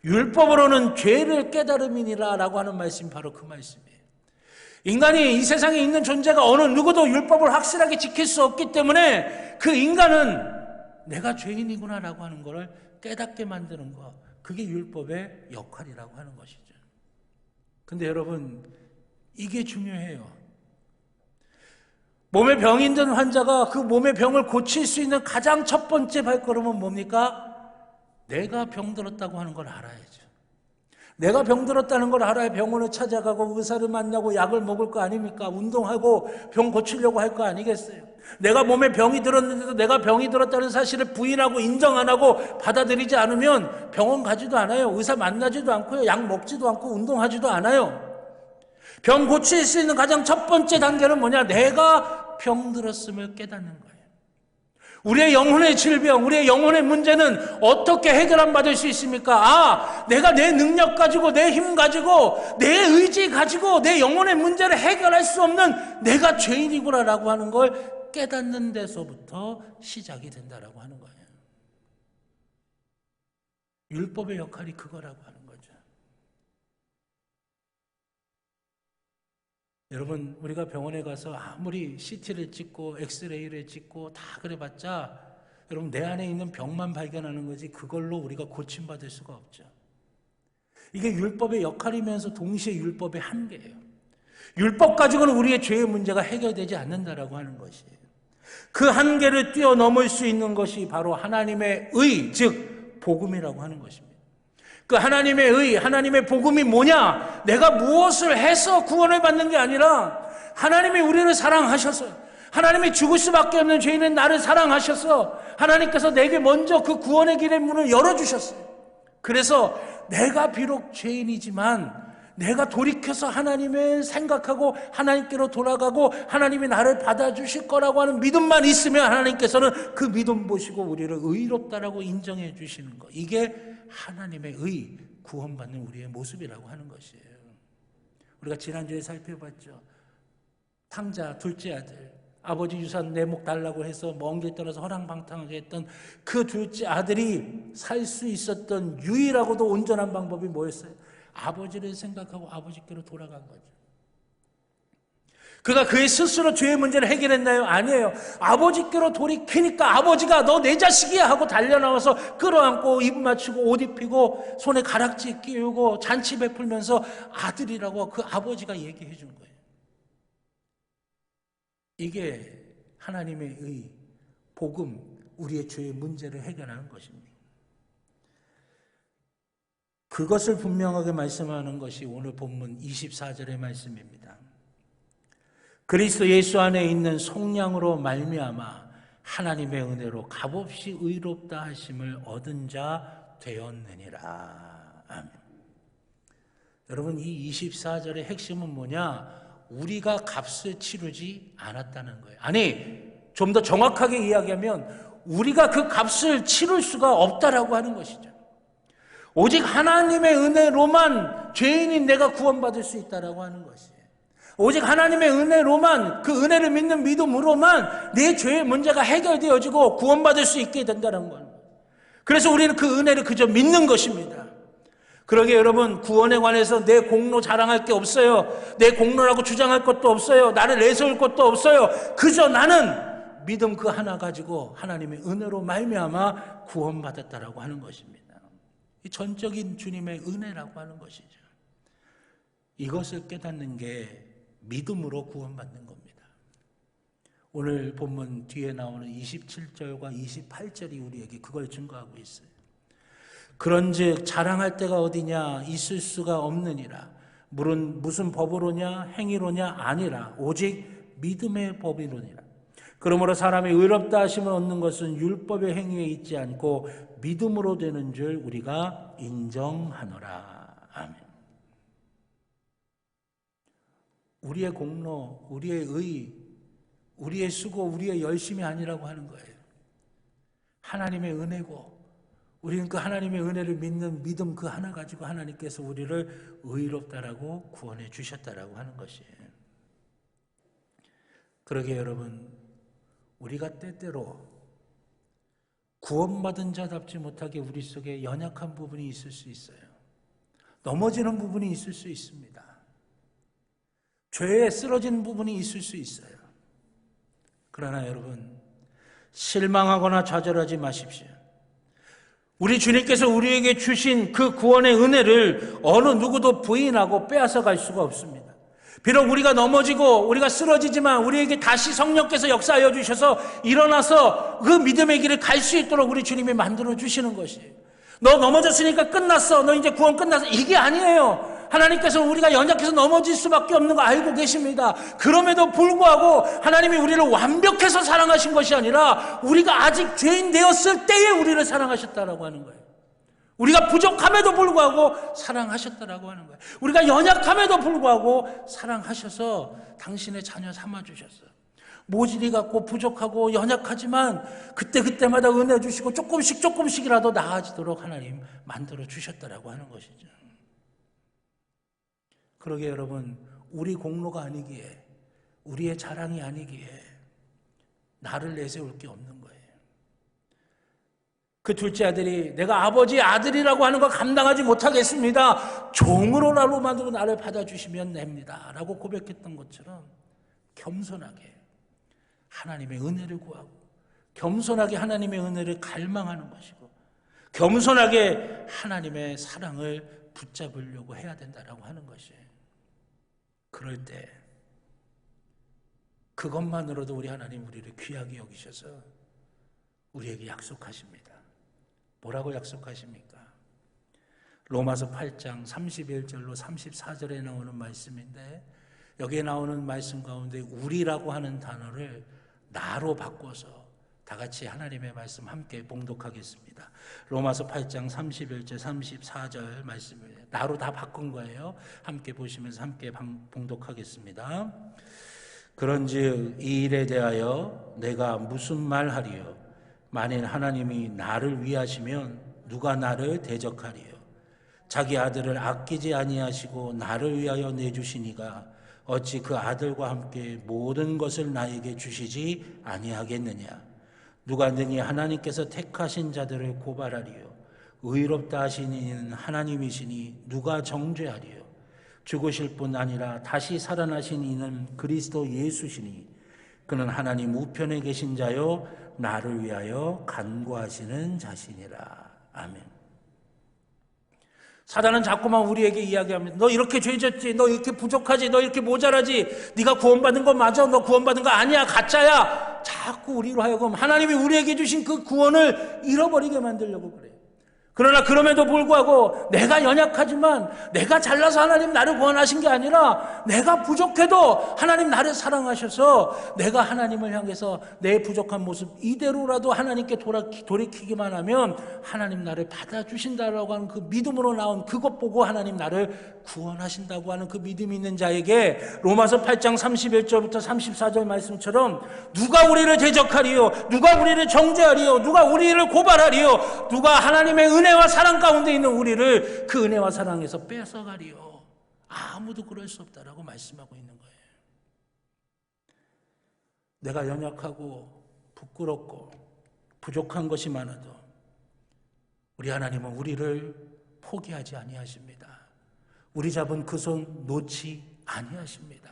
율법으로는 죄를 깨달음이니라 라고 하는 말씀이 바로 그 말씀이에요. 인간이 이 세상에 있는 존재가 어느 누구도 율법을 확실하게 지킬 수 없기 때문에 그 인간은 내가 죄인이구나 라고 하는 것을 깨닫게 만드는 것, 그게 율법의 역할이라고 하는 것이죠. 근데 여러분, 이게 중요해요. 몸에 병이 든 환자가 그 몸의 병을 고칠 수 있는 가장 첫 번째 발걸음은 뭡니까? 내가 병들었다고 하는 걸 알아야죠. 내가 병들었다는 걸 알아야 병원을 찾아가고 의사를 만나고 약을 먹을 거 아닙니까? 운동하고 병 고치려고 할 거 아니겠어요? 내가 몸에 병이 들었는데도 내가 병이 들었다는 사실을 부인하고 인정 안 하고 받아들이지 않으면 병원 가지도 않아요. 의사 만나지도 않고요. 약 먹지도 않고 운동하지도 않아요. 병 고칠 수 있는 가장 첫 번째 단계는 뭐냐? 내가 병들었음을 깨닫는 거예요. 우리의 영혼의 질병, 우리의 영혼의 문제는 어떻게 해결 받을 수 있습니까? 아, 내가 내 능력 가지고, 내 힘 가지고, 내 의지 가지고 내 영혼의 문제를 해결할 수 없는 내가 죄인이구나라고 하는 걸 깨닫는 데서부터 시작이 된다라고 하는 거예요. 율법의 역할이 그거라고 하는 거죠. 여러분, 우리가 병원에 가서 아무리 CT를 찍고 엑스레이를 찍고 다 그래봤자 여러분 내 안에 있는 병만 발견하는 거지 그걸로 우리가 고침받을 수가 없죠. 이게 율법의 역할이면서 동시에 율법의 한계예요. 율법 가지고는 우리의 죄의 문제가 해결되지 않는다라고 하는 것이에요. 그 한계를 뛰어넘을 수 있는 것이 바로 하나님의 의, 즉 복음이라고 하는 것입니다. 그 하나님의 의, 하나님의 복음이 뭐냐? 내가 무엇을 해서 구원을 받는 게 아니라 하나님이 우리를 사랑하셔서, 하나님이 죽을 수밖에 없는 죄인은 나를 사랑하셔서 하나님께서 내게 먼저 그 구원의 길의 문을 열어주셨어요. 그래서 내가 비록 죄인이지만 내가 돌이켜서 하나님을 생각하고 하나님께로 돌아가고 하나님이 나를 받아주실 거라고 하는 믿음만 있으면 하나님께서는 그 믿음 보시고 우리를 의롭다라고 인정해 주시는 것, 이게 하나님의 의, 구원받는 우리의 모습이라고 하는 것이에요. 우리가 지난주에 살펴봤죠. 탕자 둘째 아들, 아버지 유산 내목 달라고 해서 먼 길 떠나서 허랑방탕하게 했던 그 둘째 아들이 살 수 있었던 유일하고도 온전한 방법이 뭐였어요? 아버지를 생각하고 아버지께로 돌아간 거죠. 그가 그의 스스로 죄의 문제를 해결했나요? 아니에요. 아버지께로 돌이키니까 아버지가 너 내 자식이야 하고 달려나와서 끌어안고 입 맞추고 옷 입히고 손에 가락지 끼우고 잔치 베풀면서 아들이라고 그 아버지가 얘기해 준 거예요. 이게 하나님의 의, 복음, 우리의 죄의 문제를 해결하는 것입니다. 그것을 분명하게 말씀하는 것이 오늘 본문 24절의 말씀입니다. 그리스도 예수 안에 있는 속량으로 말미암아 하나님의 은혜로 값없이 의롭다 하심을 얻은 자 되었느니라. 아멘. 여러분, 이 24절의 핵심은 뭐냐? 우리가 값을 치르지 않았다는 거예요. 아니, 좀 더 정확하게 이야기하면 우리가 그 값을 치를 수가 없다라고 하는 것이죠. 오직 하나님의 은혜로만 죄인인 내가 구원받을 수 있다라고 하는 것이에요. 오직 하나님의 은혜로만, 그 은혜를 믿는 믿음으로만 내 죄의 문제가 해결되어지고 구원받을 수 있게 된다는 거예요. 그래서 우리는 그 은혜를 그저 믿는 것입니다. 그러게 여러분, 구원에 관해서 내 공로 자랑할 게 없어요. 내 공로라고 주장할 것도 없어요. 나를 내세울 것도 없어요. 그저 나는 믿음 그 하나 가지고 하나님의 은혜로 말미암아 구원받았다라고 하는 것입니다. 이 전적인 주님의 은혜라고 하는 것이죠. 이것을 깨닫는 게 믿음으로 구원받는 겁니다. 오늘 본문 뒤에 나오는 27절과 28절이 우리에게 그걸 증거하고 있어요. 그런즉 자랑할 데가 어디냐? 있을 수가 없느니라. 물은 무슨 법으로냐? 행위로냐? 아니라 오직 믿음의 법이로니라. 그러므로 사람이 의롭다 하심을 얻는 것은 율법의 행위에 있지 않고 믿음으로 되는 줄 우리가 인정하노라. 아멘. 우리의 공로, 우리의 의, 우리의 수고, 우리의 열심이 아니라고 하는 거예요. 하나님의 은혜고, 우리는 그 하나님의 은혜를 믿는 믿음 그 하나 가지고 하나님께서 우리를 의롭다라고 구원해 주셨다라고 하는 것이에요. 그러게 여러분, 우리가 때때로 구원받은 자답지 못하게 우리 속에 연약한 부분이 있을 수 있어요. 넘어지는 부분이 있을 수 있습니다. 죄에 쓰러진 부분이 있을 수 있어요. 그러나 여러분, 실망하거나 좌절하지 마십시오. 우리 주님께서 우리에게 주신 그 구원의 은혜를 어느 누구도 부인하고 빼앗아 갈 수가 없습니다. 비록 우리가 넘어지고 우리가 쓰러지지만 우리에게 다시 성령께서 역사하여 주셔서 일어나서 그 믿음의 길을 갈 수 있도록 우리 주님이 만들어 주시는 것이에요. 너 넘어졌으니까 끝났어. 너 이제 구원 끝났어. 이게 아니에요. 하나님께서 우리가 연약해서 넘어질 수밖에 없는 거 알고 계십니다. 그럼에도 불구하고 하나님이 우리를 완벽해서 사랑하신 것이 아니라 우리가 아직 죄인 되었을 때에 우리를 사랑하셨다라고 하는 거예요. 우리가 부족함에도 불구하고 사랑하셨다라고 하는 거예요. 우리가 연약함에도 불구하고 사랑하셔서 당신의 자녀 삼아주셨어요. 모질이 같고 부족하고 연약하지만 그때마다 은혜 주시고 조금씩이라도 나아지도록 하나님 만들어 주셨다라고 하는 것이죠. 그러게 여러분, 우리 공로가 아니기에, 우리의 자랑이 아니기에 나를 내세울 게 없는 거예요. 그 둘째 아들이 내가 아버지의 아들이라고 하는 거 감당하지 못하겠습니다. 종으로라도 나를 받아주시면 됩니다. 라고 고백했던 것처럼 겸손하게 하나님의 은혜를 구하고 겸손하게 하나님의 은혜를 갈망하는 것이고 겸손하게 하나님의 사랑을 붙잡으려고 해야 된다라고 하는 것이에요. 그럴 때 그것만으로도 우리 하나님 우리를 귀하게 여기셔서 우리에게 약속하십니다. 뭐라고 약속하십니까? 로마서 8장 31절로 34절에 나오는 말씀인데 여기에 나오는 말씀 가운데 우리라고 하는 단어를 나로 바꿔서 다 같이 하나님의 말씀 함께 봉독하겠습니다. 로마서 8장 31절 34절 말씀을 나로 다 바꾼 거예요. 함께 보시면서 함께 봉독하겠습니다. 그런즉 이 일에 대하여 내가 무슨 말하리요? 만일 하나님이 나를 위하시면 누가 나를 대적하리요? 자기 아들을 아끼지 아니하시고 나를 위하여 내주시니가 어찌 그 아들과 함께 모든 것을 나에게 주시지 아니하겠느냐? 누가 능히 하나님께서 택하신 자들을 고발하리요? 의롭다 하신 이는 하나님이시니 누가 정죄하리요? 죽으실 뿐 아니라 다시 살아나신 이는 그리스도 예수시니 그는 하나님 우편에 계신 자요 나를 위하여 간구하시는 자시니라. 아멘. 사단은 자꾸만 우리에게 이야기합니다. 너 이렇게 죄졌지, 너 이렇게 부족하지, 너 이렇게 모자라지, 네가 구원받은 거 맞아, 너 구원받은 거 아니야, 가짜야. 자꾸 우리로 하여금 하나님이 우리에게 주신 그 구원을 잃어버리게 만들려고 그래요. 그러나 그럼에도 불구하고 내가 연약하지만 내가 잘나서 하나님 나를 구원하신 게 아니라 내가 부족해도 하나님 나를 사랑하셔서 내가 하나님을 향해서 내 부족한 모습 이대로라도 하나님께 돌이키기만 하면 하나님 나를 받아주신다라고 하는 그 믿음으로 나온 그것 보고 하나님 나를 구원하신다고 하는 그 믿음이 있는 자에게 로마서 8장 31절부터 34절 말씀처럼 누가 우리를 대적하리요? 누가 우리를 정죄하리요? 누가 우리를 고발하리요? 누가 하나님의 은혜와 사랑 가운데 있는 우리를 그 은혜와 사랑에서 뺏어가리요? 아무도 그럴 수 없다라고 말씀하고 있는 거예요. 내가 연약하고 부끄럽고 부족한 것이 많아도 우리 하나님은 우리를 포기하지 아니하십니다. 우리 잡은 그 손 놓지 아니하십니다.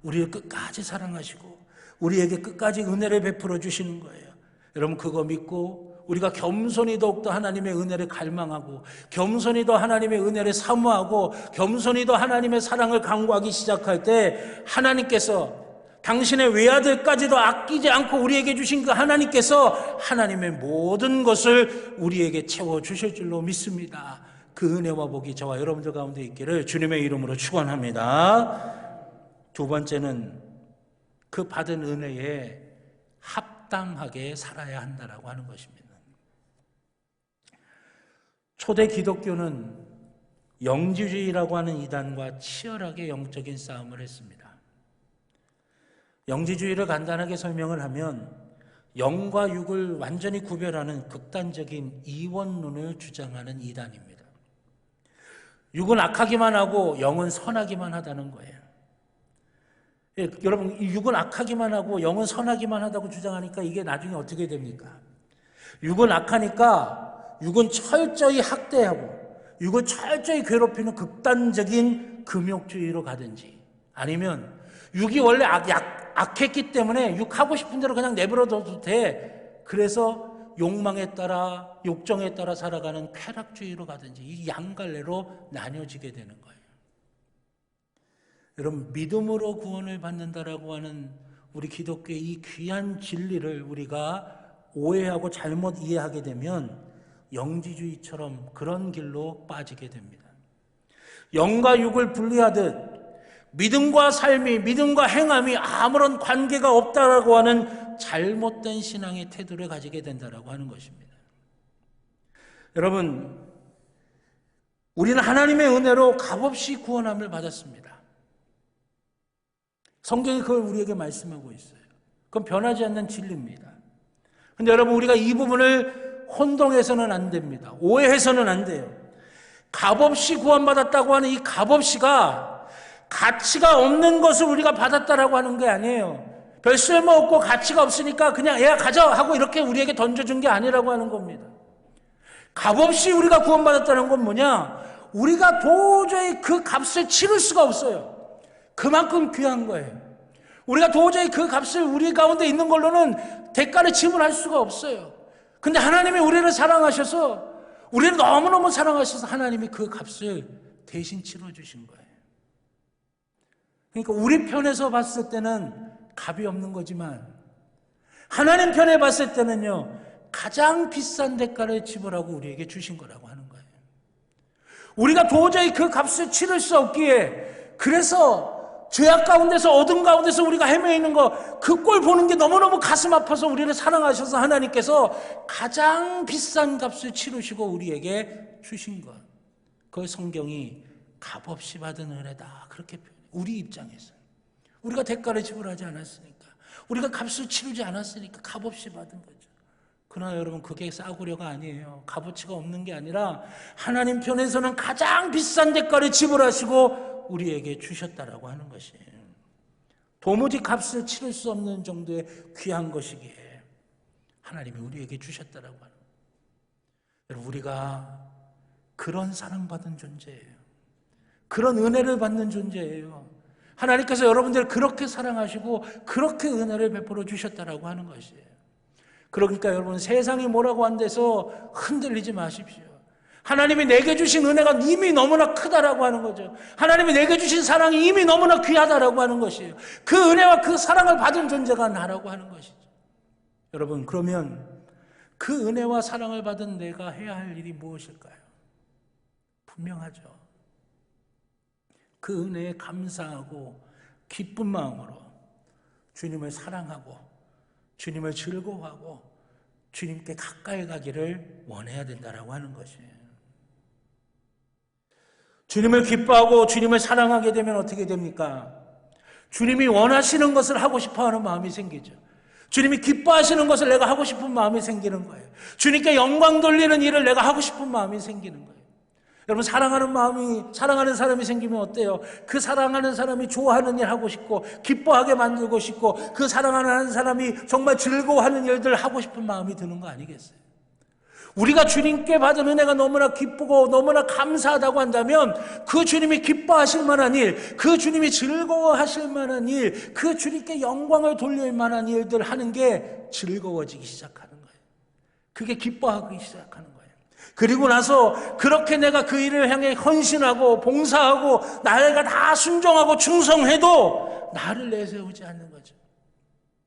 우리를 끝까지 사랑하시고 우리에게 끝까지 은혜를 베풀어 주시는 거예요. 여러분 그거 믿고 우리가 겸손히 더욱더 하나님의 은혜를 갈망하고 겸손히 더 하나님의 은혜를 사모하고 겸손히 더 하나님의 사랑을 간구하기 시작할 때 하나님께서 당신의 외아들까지도 아끼지 않고 우리에게 주신 그 하나님께서 하나님의 모든 것을 우리에게 채워주실 줄로 믿습니다. 그 은혜와 복이 저와 여러분들 가운데 있기를 주님의 이름으로 축원합니다. 두 번째는 그 받은 은혜에 합당하게 살아야 한다라고 하는 것입니다. 초대 기독교는 영지주의라고 하는 이단과 치열하게 영적인 싸움을 했습니다. 영지주의를 간단하게 설명을 하면 영과 육을 완전히 구별하는 극단적인 이원론을 주장하는 이단입니다. 육은 악하기만 하고 영은 선하기만 하다는 거예요. 예, 여러분, 육은 악하기만 하고 영은 선하기만 하다고 주장하니까 이게 나중에 어떻게 됩니까? 육은 악하니까 육은 철저히 학대하고 육을 철저히 괴롭히는 극단적인 금욕주의로 가든지 아니면 육이 원래 악했기 때문에 육 하고 싶은 대로 그냥 내버려둬도 돼. 그래서 욕망에 따라 욕정에 따라 살아가는 쾌락주의로 가든지 이 양갈래로 나뉘어지게 되는 거예요. 여러분 믿음으로 구원을 받는다라고 하는 우리 기독교의 이 귀한 진리를 우리가 오해하고 잘못 이해하게 되면 영지주의처럼 그런 길로 빠지게 됩니다. 영과 육을 분리하듯 믿음과 삶이 믿음과 행함이 아무런 관계가 없다라고 하는 잘못된 신앙의 태도를 가지게 된다라고 하는 것입니다. 여러분, 우리는 하나님의 은혜로 값없이 구원함을 받았습니다. 성경이 그걸 우리에게 말씀하고 있어요. 그건 변하지 않는 진리입니다. 그런데 여러분 우리가 이 부분을 혼동해서는 안 됩니다. 오해해서는 안 돼요. 값없이 구원받았다고 하는 이 값없이가 가치가 없는 것을 우리가 받았다라고 하는 게 아니에요. 별 쓸모 없고 가치가 없으니까 그냥 애야 가져 하고 이렇게 우리에게 던져준 게 아니라고 하는 겁니다. 값없이 우리가 구원받았다는 건 뭐냐? 우리가 도저히 그 값을 치를 수가 없어요. 그만큼 귀한 거예요. 우리가 도저히 그 값을 우리 가운데 있는 걸로는 대가를 지불할 수가 없어요. 근데 하나님이 우리를 사랑하셔서 우리를 너무너무 사랑하셔서 하나님이 그 값을 대신 치러주신 거예요. 그러니까 우리 편에서 봤을 때는 값이 없는 거지만 하나님 편에 봤을 때는요 가장 비싼 대가를 지불하고 우리에게 주신 거라고 하는 거예요. 우리가 도저히 그 값을 치를 수 없기에 그래서 죄악 가운데서 어둠 가운데서 우리가 헤매 있는 거 그 꼴 보는 게 너무너무 가슴 아파서 우리를 사랑하셔서 하나님께서 가장 비싼 값을 치르시고 우리에게 주신 것, 그걸 성경이 값없이 받은 은혜다 그렇게 표현해요. 우리 입장에서 우리가 대가를 지불하지 않았으니까 우리가 값을 치르지 않았으니까 값없이 받은 거죠. 그러나 여러분 그게 싸구려가 아니에요. 값어치가 없는 게 아니라 하나님 편에서는 가장 비싼 대가를 지불하시고 우리에게 주셨다라고 하는 것이에요. 도무지 값을 치를 수 없는 정도의 귀한 것이기에 하나님이 우리에게 주셨다라고 하는 거예요. 여러분 우리가 그런 사랑받은 존재예요. 그런 은혜를 받는 존재예요. 하나님께서 여러분들을 그렇게 사랑하시고 그렇게 은혜를 베풀어 주셨다라고 하는 것이에요. 그러니까 여러분 세상이 뭐라고 한데서 흔들리지 마십시오. 하나님이 내게 주신 은혜가 이미 너무나 크다라고 하는 거죠. 하나님이 내게 주신 사랑이 이미 너무나 귀하다라고 하는 것이에요. 그 은혜와 그 사랑을 받은 존재가 나라고 하는 것이죠. 여러분 그러면 그 은혜와 사랑을 받은 내가 해야 할 일이 무엇일까요? 분명하죠. 그 은혜에 감사하고 기쁜 마음으로 주님을 사랑하고 주님을 즐거워하고 주님께 가까이 가기를 원해야 된다라고 하는 것이에요. 주님을 기뻐하고 주님을 사랑하게 되면 어떻게 됩니까? 주님이 원하시는 것을 하고 싶어하는 마음이 생기죠. 주님이 기뻐하시는 것을 내가 하고 싶은 마음이 생기는 거예요. 주님께 영광 돌리는 일을 내가 하고 싶은 마음이 생기는 거예요. 여러분, 사랑하는 사람이 생기면 어때요? 그 사랑하는 사람이 좋아하는 일 하고 싶고 기뻐하게 만들고 싶고 그 사랑하는 사람이 정말 즐거워하는 일들을 하고 싶은 마음이 드는 거 아니겠어요? 우리가 주님께 받은 은혜가 너무나 기쁘고 너무나 감사하다고 한다면 그 주님이 기뻐하실 만한 일, 그 주님이 즐거워하실 만한 일, 그 주님께 영광을 돌릴 만한 일들 하는 게 즐거워지기 시작하는 거예요. 그게 기뻐하기 시작하는 거예요. 그리고 나서 그렇게 내가 그 일을 향해 헌신하고 봉사하고 나가 다 순종하고 충성해도 나를 내세우지 않는 거죠.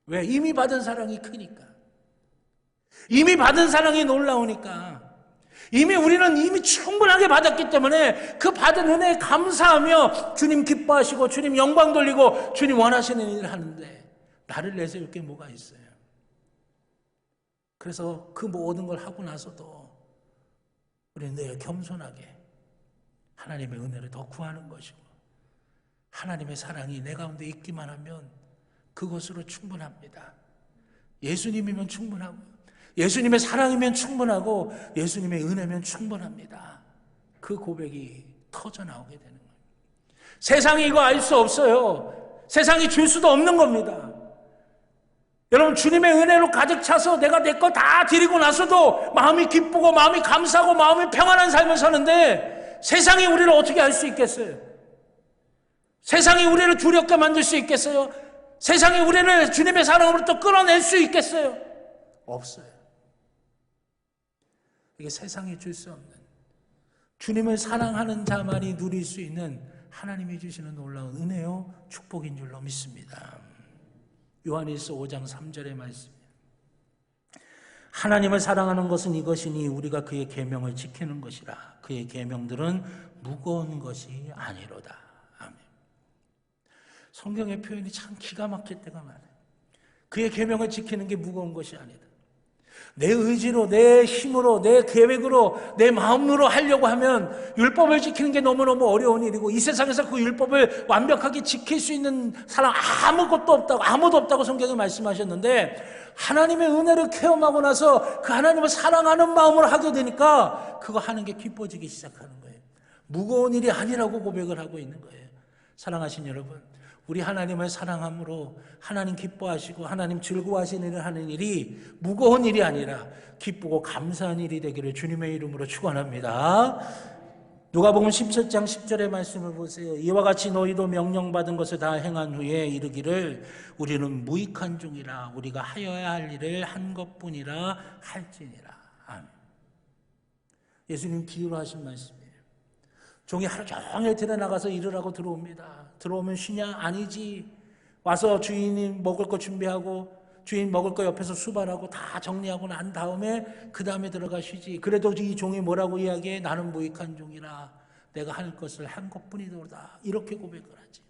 왜? 이미 받은 사랑이 크니까. 이미 받은 사랑이 놀라우니까. 우리는 이미 충분하게 받았기 때문에 그 받은 은혜에 감사하며 주님 기뻐하시고 주님 영광 돌리고 주님 원하시는 일을 하는데 나를 내세울 게 뭐가 있어요? 그래서 그 모든 걸 하고 나서도 우리는 늘 겸손하게 하나님의 은혜를 더 구하는 것이고 하나님의 사랑이 내 가운데 있기만 하면 그것으로 충분합니다. 예수님이면 충분하고 예수님의 사랑이면 충분하고 예수님의 은혜면 충분합니다. 그 고백이 터져나오게 되는 거예요. 세상이 이거 알 수 없어요. 세상이 줄 수도 없는 겁니다. 여러분, 주님의 은혜로 가득 차서 내가 내 거 다 드리고 나서도 마음이 기쁘고 마음이 감사하고 마음이 평안한 삶을 사는데 세상이 우리를 어떻게 알 수 있겠어요? 세상이 우리를 두렵게 만들 수 있겠어요? 세상이 우리를 주님의 사랑으로부터 끌어낼 수 있겠어요? 없어요. 이게 세상이 줄 수 없는, 주님을 사랑하는 자만이 누릴 수 있는 하나님이 주시는 놀라운 은혜요 축복인 줄로 믿습니다. 요한일서 5장 3절의 말씀입니다. 하나님을 사랑하는 것은 이것이니 우리가 그의 계명을 지키는 것이라. 그의 계명들은 무거운 것이 아니로다. 아멘. 성경의 표현이 참 기가 막힐 때가 많아요. 그의 계명을 지키는 게 무거운 것이 아니다. 내 의지로, 내 힘으로, 내 계획으로, 내 마음으로 하려고 하면 율법을 지키는 게 너무너무 어려운 일이고 이 세상에서 그 율법을 완벽하게 지킬 수 있는 사람 아무도 없다고 성경에 말씀하셨는데 하나님의 은혜를 체험하고 나서 그 하나님을 사랑하는 마음으로 하게 되니까 그거 하는 게 기뻐지기 시작하는 거예요. 무거운 일이 아니라고 고백을 하고 있는 거예요. 사랑하신 여러분, 우리 하나님을 사랑함으로 하나님 기뻐하시고 하나님 즐거워하시는 일을 하는 일이 무거운 일이 아니라 기쁘고 감사한 일이 되기를 주님의 이름으로 축원합니다. 누가복음 17장 10절의 말씀을 보세요. 이와 같이 너희도 명령받은 것을 다 행한 후에 이르기를 우리는 무익한 종이라 우리가 하여야 할 일을 한 것뿐이라 할지니라. 아멘. 예수님 비유로 하신 말씀이에요. 종이 하루 종일 들에 나가서 일을 하고 들어옵니다. 들어오면 쉬냐? 아니지. 와서 주인이 먹을 거 준비하고 주인 먹을 거 옆에서 수발하고 다 정리하고 난 다음에 그 다음에 들어가 쉬지. 그래도 이 종이 뭐라고 이야기해? 나는 무익한 종이라 내가 할 것을 한 것뿐이로다. 이렇게 고백을 하지.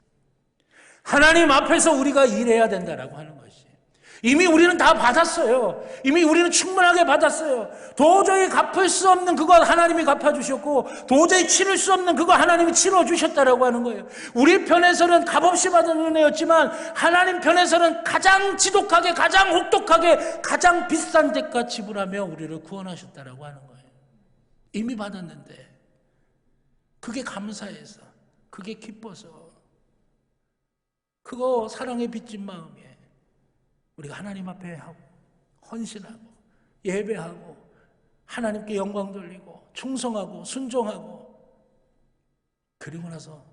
하나님 앞에서 우리가 일해야 된다라고 하는 것이. 이미 우리는 다 받았어요. 이미 우리는 충분하게 받았어요. 도저히 갚을 수 없는 그거 하나님이 갚아주셨고 도저히 치를 수 없는 그거 하나님이 치러주셨다라고 하는 거예요. 우리 편에서는 값없이 받은 은혜였지만 하나님 편에서는 가장 지독하게, 가장 혹독하게, 가장 비싼 대가 지불하며 우리를 구원하셨다라고 하는 거예요. 이미 받았는데 그게 감사해서, 그게 기뻐서, 그거 사랑에 빚진 마음이에요. 우리가 하나님 앞에 하고 헌신하고 예배하고 하나님께 영광 돌리고 충성하고 순종하고 그리고 나서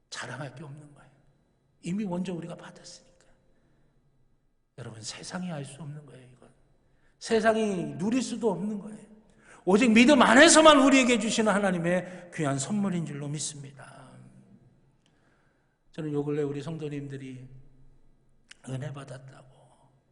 자랑할 게 없는 거예요. 이미 먼저 우리가 받았으니까. 여러분, 세상이 알 수 없는 거예요. 이건 세상이 누릴 수도 없는 거예요. 오직 믿음 안에서만 우리에게 주시는 하나님의 귀한 선물인 줄로 믿습니다. 저는 요 근래 우리 성도님들이 은혜 받았다고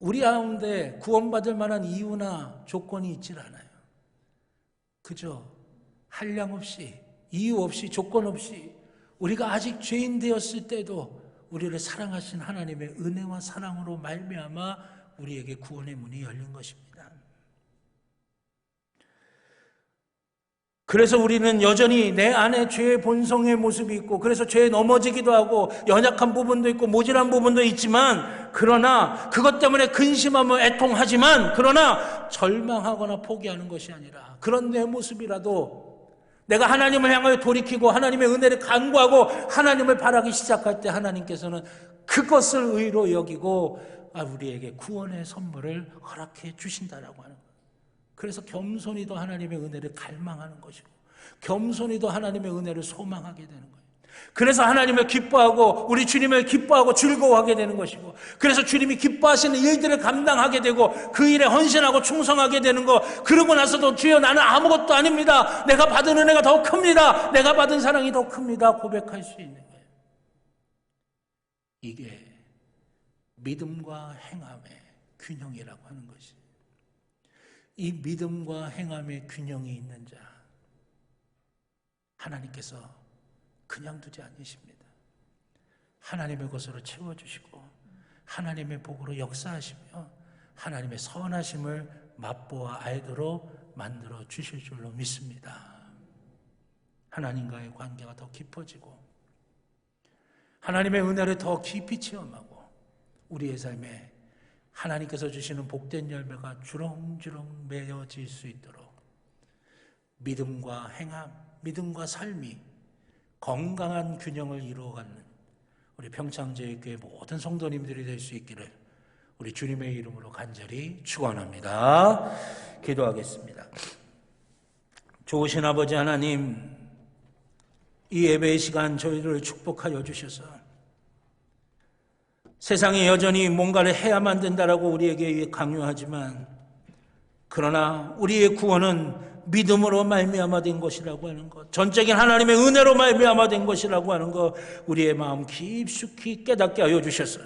우리 가운데 구원받을 만한 이유나 조건이 있질 않아요. 그저 한량 없이, 이유 없이, 조건 없이 우리가 아직 죄인 되었을 때도 우리를 사랑하신 하나님의 은혜와 사랑으로 말미암아 우리에게 구원의 문이 열린 것입니다. 그래서 우리는 여전히 내 안에 죄의 본성의 모습이 있고, 그래서 죄에 넘어지기도 하고 연약한 부분도 있고 모질한 부분도 있지만, 그러나 그것 때문에 근심하며 애통하지만, 그러나 절망하거나 포기하는 것이 아니라, 그런 내 모습이라도 내가 하나님을 향하여 돌이키고 하나님의 은혜를 간구하고 하나님을 바라기 시작할 때 하나님께서는 그것을 의로 여기고 우리에게 구원의 선물을 허락해 주신다라고 하는 거예요. 그래서 겸손히 더 하나님의 은혜를 갈망하는 것이고, 겸손히 더 하나님의 은혜를 소망하게 되는 거예요. 그래서 하나님을 기뻐하고 우리 주님을 기뻐하고 즐거워하게 되는 것이고, 그래서 주님이 기뻐하시는 일들을 감당하게 되고 그 일에 헌신하고 충성하게 되는 거, 그러고 나서도 주여 나는 아무것도 아닙니다, 내가 받은 은혜가 더 큽니다, 내가 받은 사랑이 더 큽니다 고백할 수 있는 거예요. 이게 믿음과 행함의 균형이라고 하는 것이, 이 믿음과 행함의 균형이 있는 자, 하나님께서 그냥 두지 않으십니다. 하나님의 것으로 채워주시고 하나님의 복으로 역사하시며 하나님의 선하심을 맛보아 알도록 만들어 주실 줄로 믿습니다. 하나님과의 관계가 더 깊어지고 하나님의 은혜를 더 깊이 체험하고 우리의 삶에 하나님께서 주시는 복된 열매가 주렁주렁 맺어질 수 있도록 믿음과 행함, 믿음과 삶이 건강한 균형을 이루어가는 우리 평창제일교회 모든 성도님들이 될 수 있기를 우리 주님의 이름으로 간절히 축원합니다. 기도하겠습니다. 좋으신 아버지 하나님, 이 예배의 시간 저희를 축복하여 주셔서 세상에 여전히 뭔가를 해야만 된다라고 우리에게 강요하지만, 그러나 우리의 구원은 믿음으로 말미암아 된 것이라고 하는 것, 전적인 하나님의 은혜로 말미암아 된 것이라고 하는 것, 우리의 마음 깊숙이 깨닫게 하여 주셔서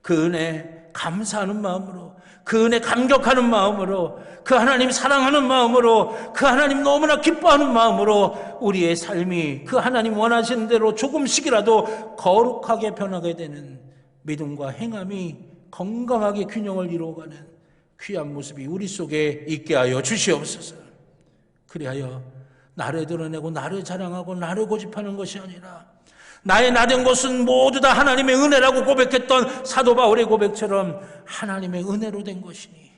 그 은혜 감사하는 마음으로, 그 은혜 감격하는 마음으로, 그 하나님 사랑하는 마음으로, 그 하나님 너무나 기뻐하는 마음으로 우리의 삶이 그 하나님 원하시는 대로 조금씩이라도 거룩하게 변하게 되는 믿음과 행함이 건강하게 균형을 이루어가는 귀한 모습이 우리 속에 있게 하여 주시옵소서. 그리하여 나를 드러내고 나를 자랑하고 나를 고집하는 것이 아니라 나의 나된 것은 모두 다 하나님의 은혜라고 고백했던 사도 바울의 고백처럼 하나님의 은혜로 된 것이니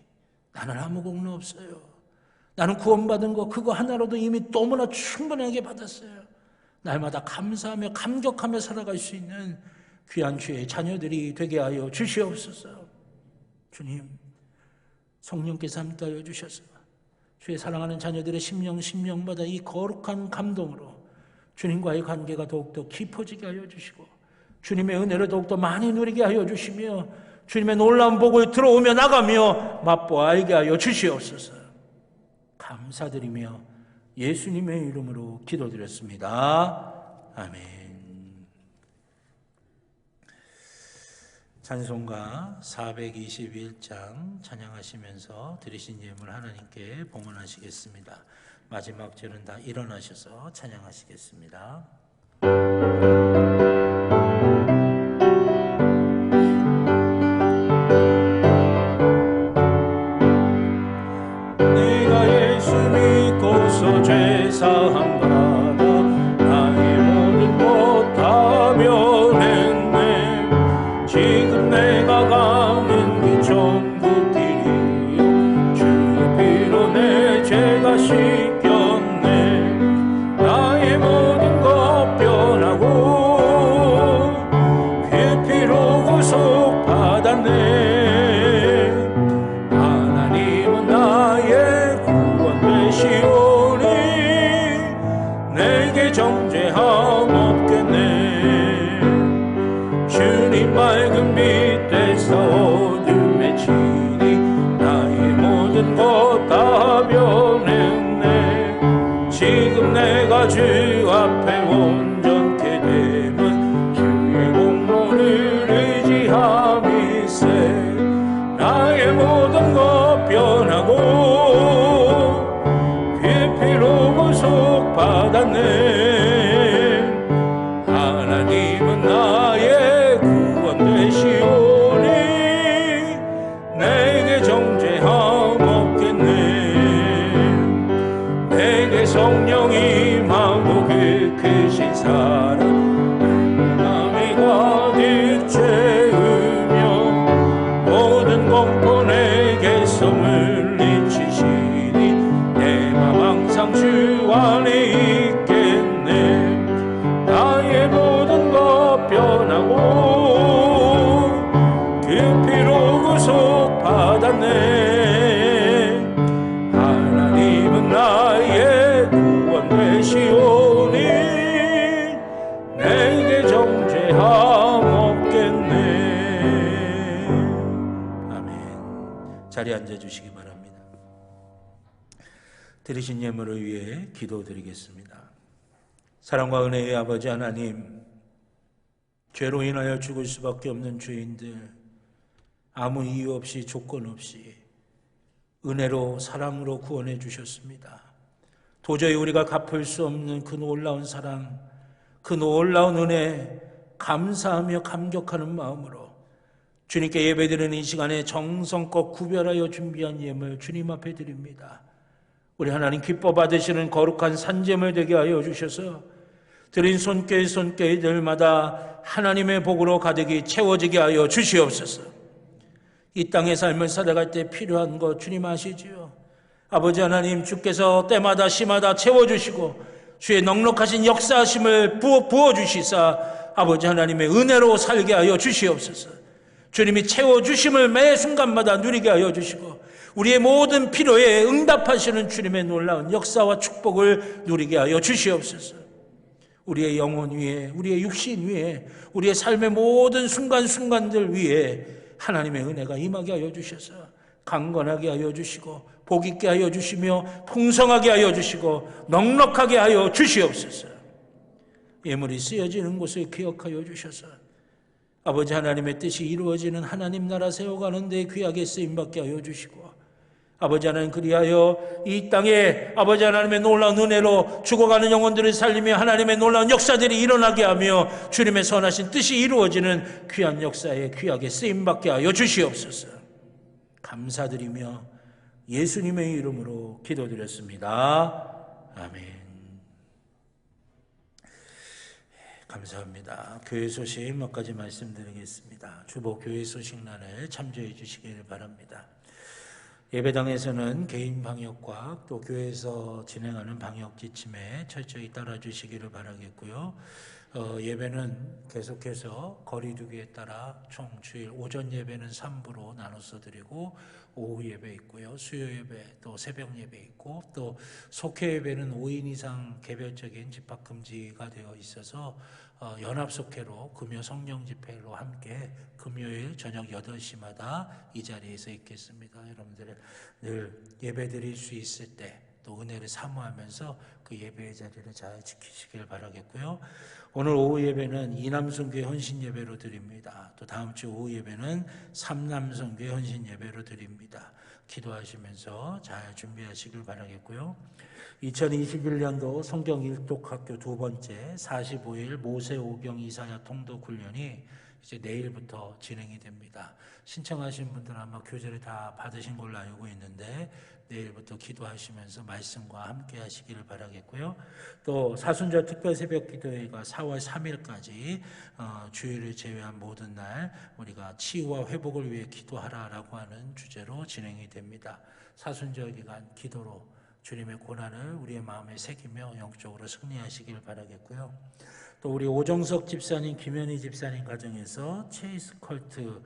나는 아무 공로 없어요. 나는 구원받은 거 그거 하나로도 이미 너무나 충분하게 받았어요. 날마다 감사하며 감격하며 살아갈 수 있는 귀한 주의 자녀들이 되게 하여 주시옵소서. 주님, 성령께서 함께 하여 주셔서 주의 사랑하는 자녀들의 심령마다 이 거룩한 감동으로 주님과의 관계가 더욱더 깊어지게 하여 주시고 주님의 은혜를 더욱더 많이 누리게 하여 주시며 주님의 놀라운 복을 들어오며 나가며 맛보아 알게 하여 주시옵소서. 감사드리며 예수님의 이름으로 기도드렸습니다. 아멘. 찬송가 421장 찬양하시면서 드리신 예물 하나님께 봉헌하시겠습니다. 마지막 절은 다 일어나셔서 찬양하시겠습니다. 내가 예수 믿고서 죄사함 받아 나의 모든 것 다 면했네. 지금 내가 가는 길 전부 길이요 주의 피로 내 죄가 씻겼네. 나의 모든 것 변하고 나의 모든 것 변하고 그 피로 구속받았네. 하나님은 나의 구원 되시오니 내게 정죄함 없겠네. 내게 성령이 임하고 그 크신 사랑 마음이 가득 채우며 모든 공포 내게서 물리치시니 내 맘 항상 주 안에 있겠네. 나의 모든 것 변하고 그 피로 구속받았네. 하나님은 나의 구원 되시오니 내게 정죄함 없겠네. 아멘. 자리에 앉아주시기 바랍니다. 드리신 예물을 위해 기도드리겠습니다. 사랑과 은혜의 아버지 하나님, 죄로 인하여 죽을 수밖에 없는 죄인들, 아무 이유 없이 조건 없이 은혜로 사랑으로 구원해 주셨습니다. 도저히 우리가 갚을 수 없는 그 놀라운 사랑, 그 놀라운 은혜 감사하며 감격하는 마음으로 주님께 예배드리는 이 시간에 정성껏 구별하여 준비한 예물 주님 앞에 드립니다. 우리 하나님 기뻐 받으시는 거룩한 산제물 되게 하여 주셔서 드린 손길들마다 하나님의 복으로 가득히 채워지게 하여 주시옵소서. 이 땅의 삶을 살아갈 때 필요한 것 주님 아시지요. 아버지 하나님, 주께서 때마다 시마다 채워주시고 주의 넉넉하신 역사하심을 부어주시사 아버지 하나님의 은혜로 살게 하여 주시옵소서. 주님이 채워주심을 매 순간마다 누리게 하여 주시고 우리의 모든 필요에 응답하시는 주님의 놀라운 역사와 축복을 누리게 하여 주시옵소서. 우리의 영혼 위에, 우리의 육신 위에, 우리의 삶의 모든 순간순간들 위에 하나님의 은혜가 임하게 하여 주셔서 강건하게 하여 주시고 복 있게 하여 주시며 풍성하게 하여 주시고 넉넉하게 하여 주시옵소서. 예물이 쓰여지는 곳을 기억하여 주셔서 아버지 하나님의 뜻이 이루어지는 하나님 나라 세워가는 데 귀하게 쓰임받게 하여 주시고 아버지 하나님, 그리하여 이 땅에 아버지 하나님의 놀라운 은혜로 죽어가는 영혼들을 살리며 하나님의 놀라운 역사들이 일어나게 하며 주님의 선하신 뜻이 이루어지는 귀한 역사에 귀하게 쓰임받게 하여 주시옵소서. 감사드리며 예수님의 이름으로 기도드렸습니다. 아멘. 감사합니다. 교회 소식 몇 가지 말씀드리겠습니다. 주보 교회 소식란을 참조해 주시길 바랍니다. 예배당에서는 개인 방역과 또 교회에서 진행하는 방역 지침에 철저히 따라 주시기를 바라겠고요. 예배는 계속해서 거리두기에 따라 총 주일 오전 예배는 3부로 나눠서 드리고 오후 예배 있고요. 수요 예배 또 새벽 예배 있고 또 속회 예배는 5인 이상 개별적인 집합 금지가 되어 있어서 연합 속회로 금요 성령 집회로 함께 금요일 저녁 8시마다 이 자리에서 있겠습니다. 여러분들 늘 예배 드릴 수 있을 때 또 은혜를 사모하면서 그 예배의 자리를 잘 지키시길 바라겠고요. 오늘 오후 예배는 이남성교회 헌신 예배로 드립니다. 또 다음 주 오후 예배는 삼남성교회 헌신 예배로 드립니다. 기도하시면서 잘 준비하시길 바라겠고요. 2021년도 성경 일독학교 두 번째 45일 모세 오경 이사야 통독 훈련이 이제 내일부터 진행이 됩니다. 신청하신 분들은 아마 교재를 다 받으신 걸로 알고 있는데 내일부터 기도하시면서 말씀과 함께 하시기를 바라겠고요. 또 사순절 특별 새벽 기도회가 4월 3일까지 주일을 제외한 모든 날 우리가 치유와 회복을 위해 기도하라라고 하는 주제로 진행이 됩니다. 사순절 기간 기도로 주님의 고난을 우리의 마음에 새기며 영적으로 승리하시길 바라겠고요. 또 우리 오정석 집사님, 김현희 집사님 가정에서 체이스 컬트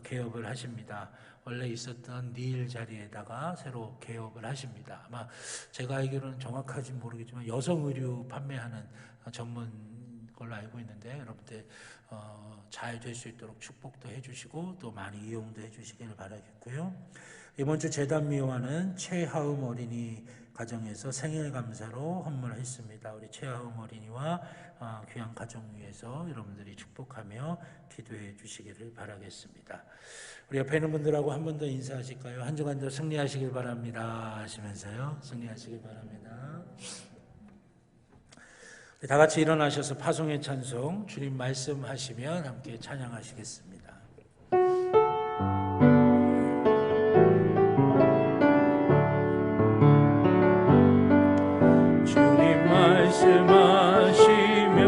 개업을 하십니다. 원래 있었던 닐 자리에다가 새로 개업을 하십니다. 아마 제가 알기로는 정확하지 모르겠지만 여성 의류 판매하는 전문 걸로 알고 있는데 여러분들 잘 될 수 있도록 축복도 해주시고 또 많이 이용도 해주시기를 바라겠고요. 이번 주 재단 미화는 최하음 어린이 가정에서 생일 감사로 헌물했습니다. 우리 최하음 어린이와 귀한 가정 위해서 여러분들이 축복하며 기도해 주시기를 바라겠습니다. 우리 옆에 있는 분들하고 한 번 더 인사하실까요? 한 주간도 승리하시길 바랍니다 하시면서요. 승리하시길 바랍니다. 다 같이 일어나셔서 파송의 찬송 주님 말씀하시면 함께 찬양하시겠습니다. 주님 말씀하시면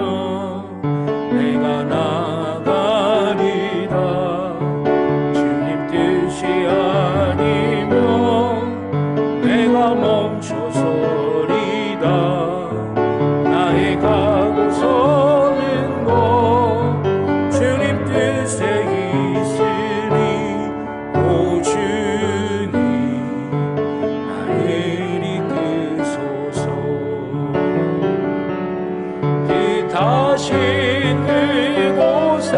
내가 나가리다. 주님 뜻이 아니면 내가 멈춰서리다. 나의 가고 서는 곳 주님 뜻에 있으니 오 주님 나를 이끄소서. 뜻하신 그곳에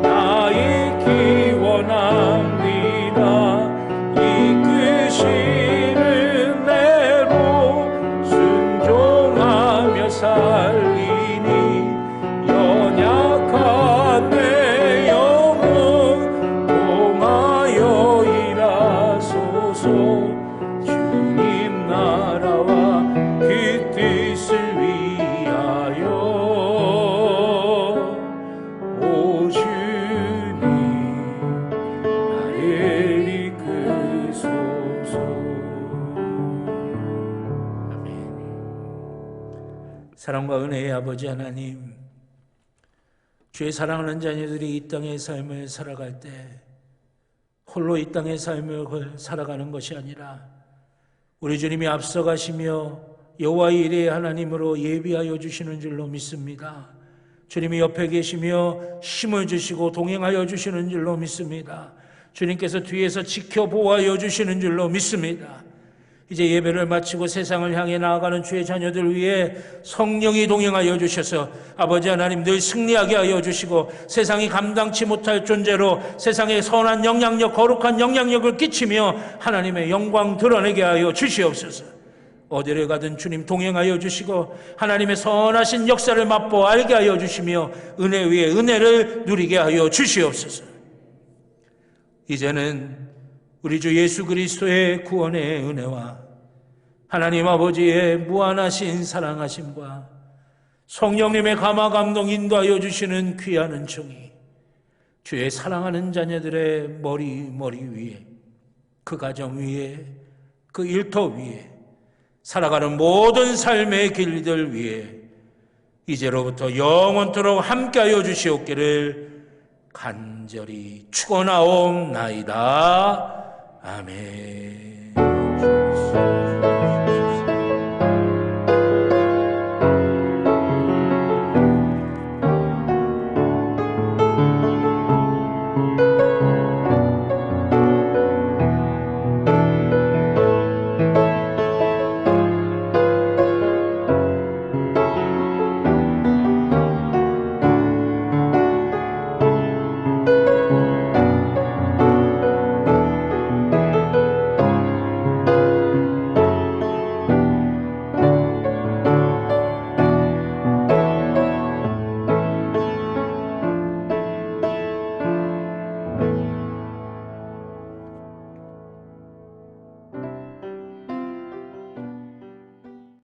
나 있기 원합니다. 이끄시는 대로 순종하며 살리니 연약한 내 영혼 통하여 일하소서. 주님 나라와 그 뜻을 위하여 오 주님 나를 이끄소서. 사랑과 은혜의 아버지 하나님, 주의 사랑하는 자녀들이 이 땅의 삶을 살아갈 때 홀로 이 땅의 삶을 살아가는 것이 아니라 우리 주님이 앞서가시며 여호와의 일의 하나님으로 예비하여 주시는 줄로 믿습니다. 주님이 옆에 계시며 힘을 주시고 동행하여 주시는 줄로 믿습니다. 주님께서 뒤에서 지켜보아여 주시는 줄로 믿습니다. 이제 예배를 마치고 세상을 향해 나아가는 주의 자녀들 위해 성령이 동행하여 주셔서 아버지 하나님 늘 승리하게 하여 주시고 세상이 감당치 못할 존재로 세상에 선한 영향력, 거룩한 영향력을 끼치며 하나님의 영광 드러내게 하여 주시옵소서. 어디를 가든 주님 동행하여 주시고 하나님의 선하신 역사를 맛보아 알게 하여 주시며 은혜 위에 은혜를 누리게 하여 주시옵소서. 이제는 우리 주 예수 그리스도의 구원의 은혜와 하나님 아버지의 무한하신 사랑하심과 성령님의 감화 감동 인도하여 주시는 귀한 은총이 주의 사랑하는 자녀들의 머리 위에, 그 가정 위에, 그 일터 위에, 살아가는 모든 삶의 길들 위에 이제로부터 영원토록 함께하여 주시옵기를 간절히 축원하옵나이다. 아멘.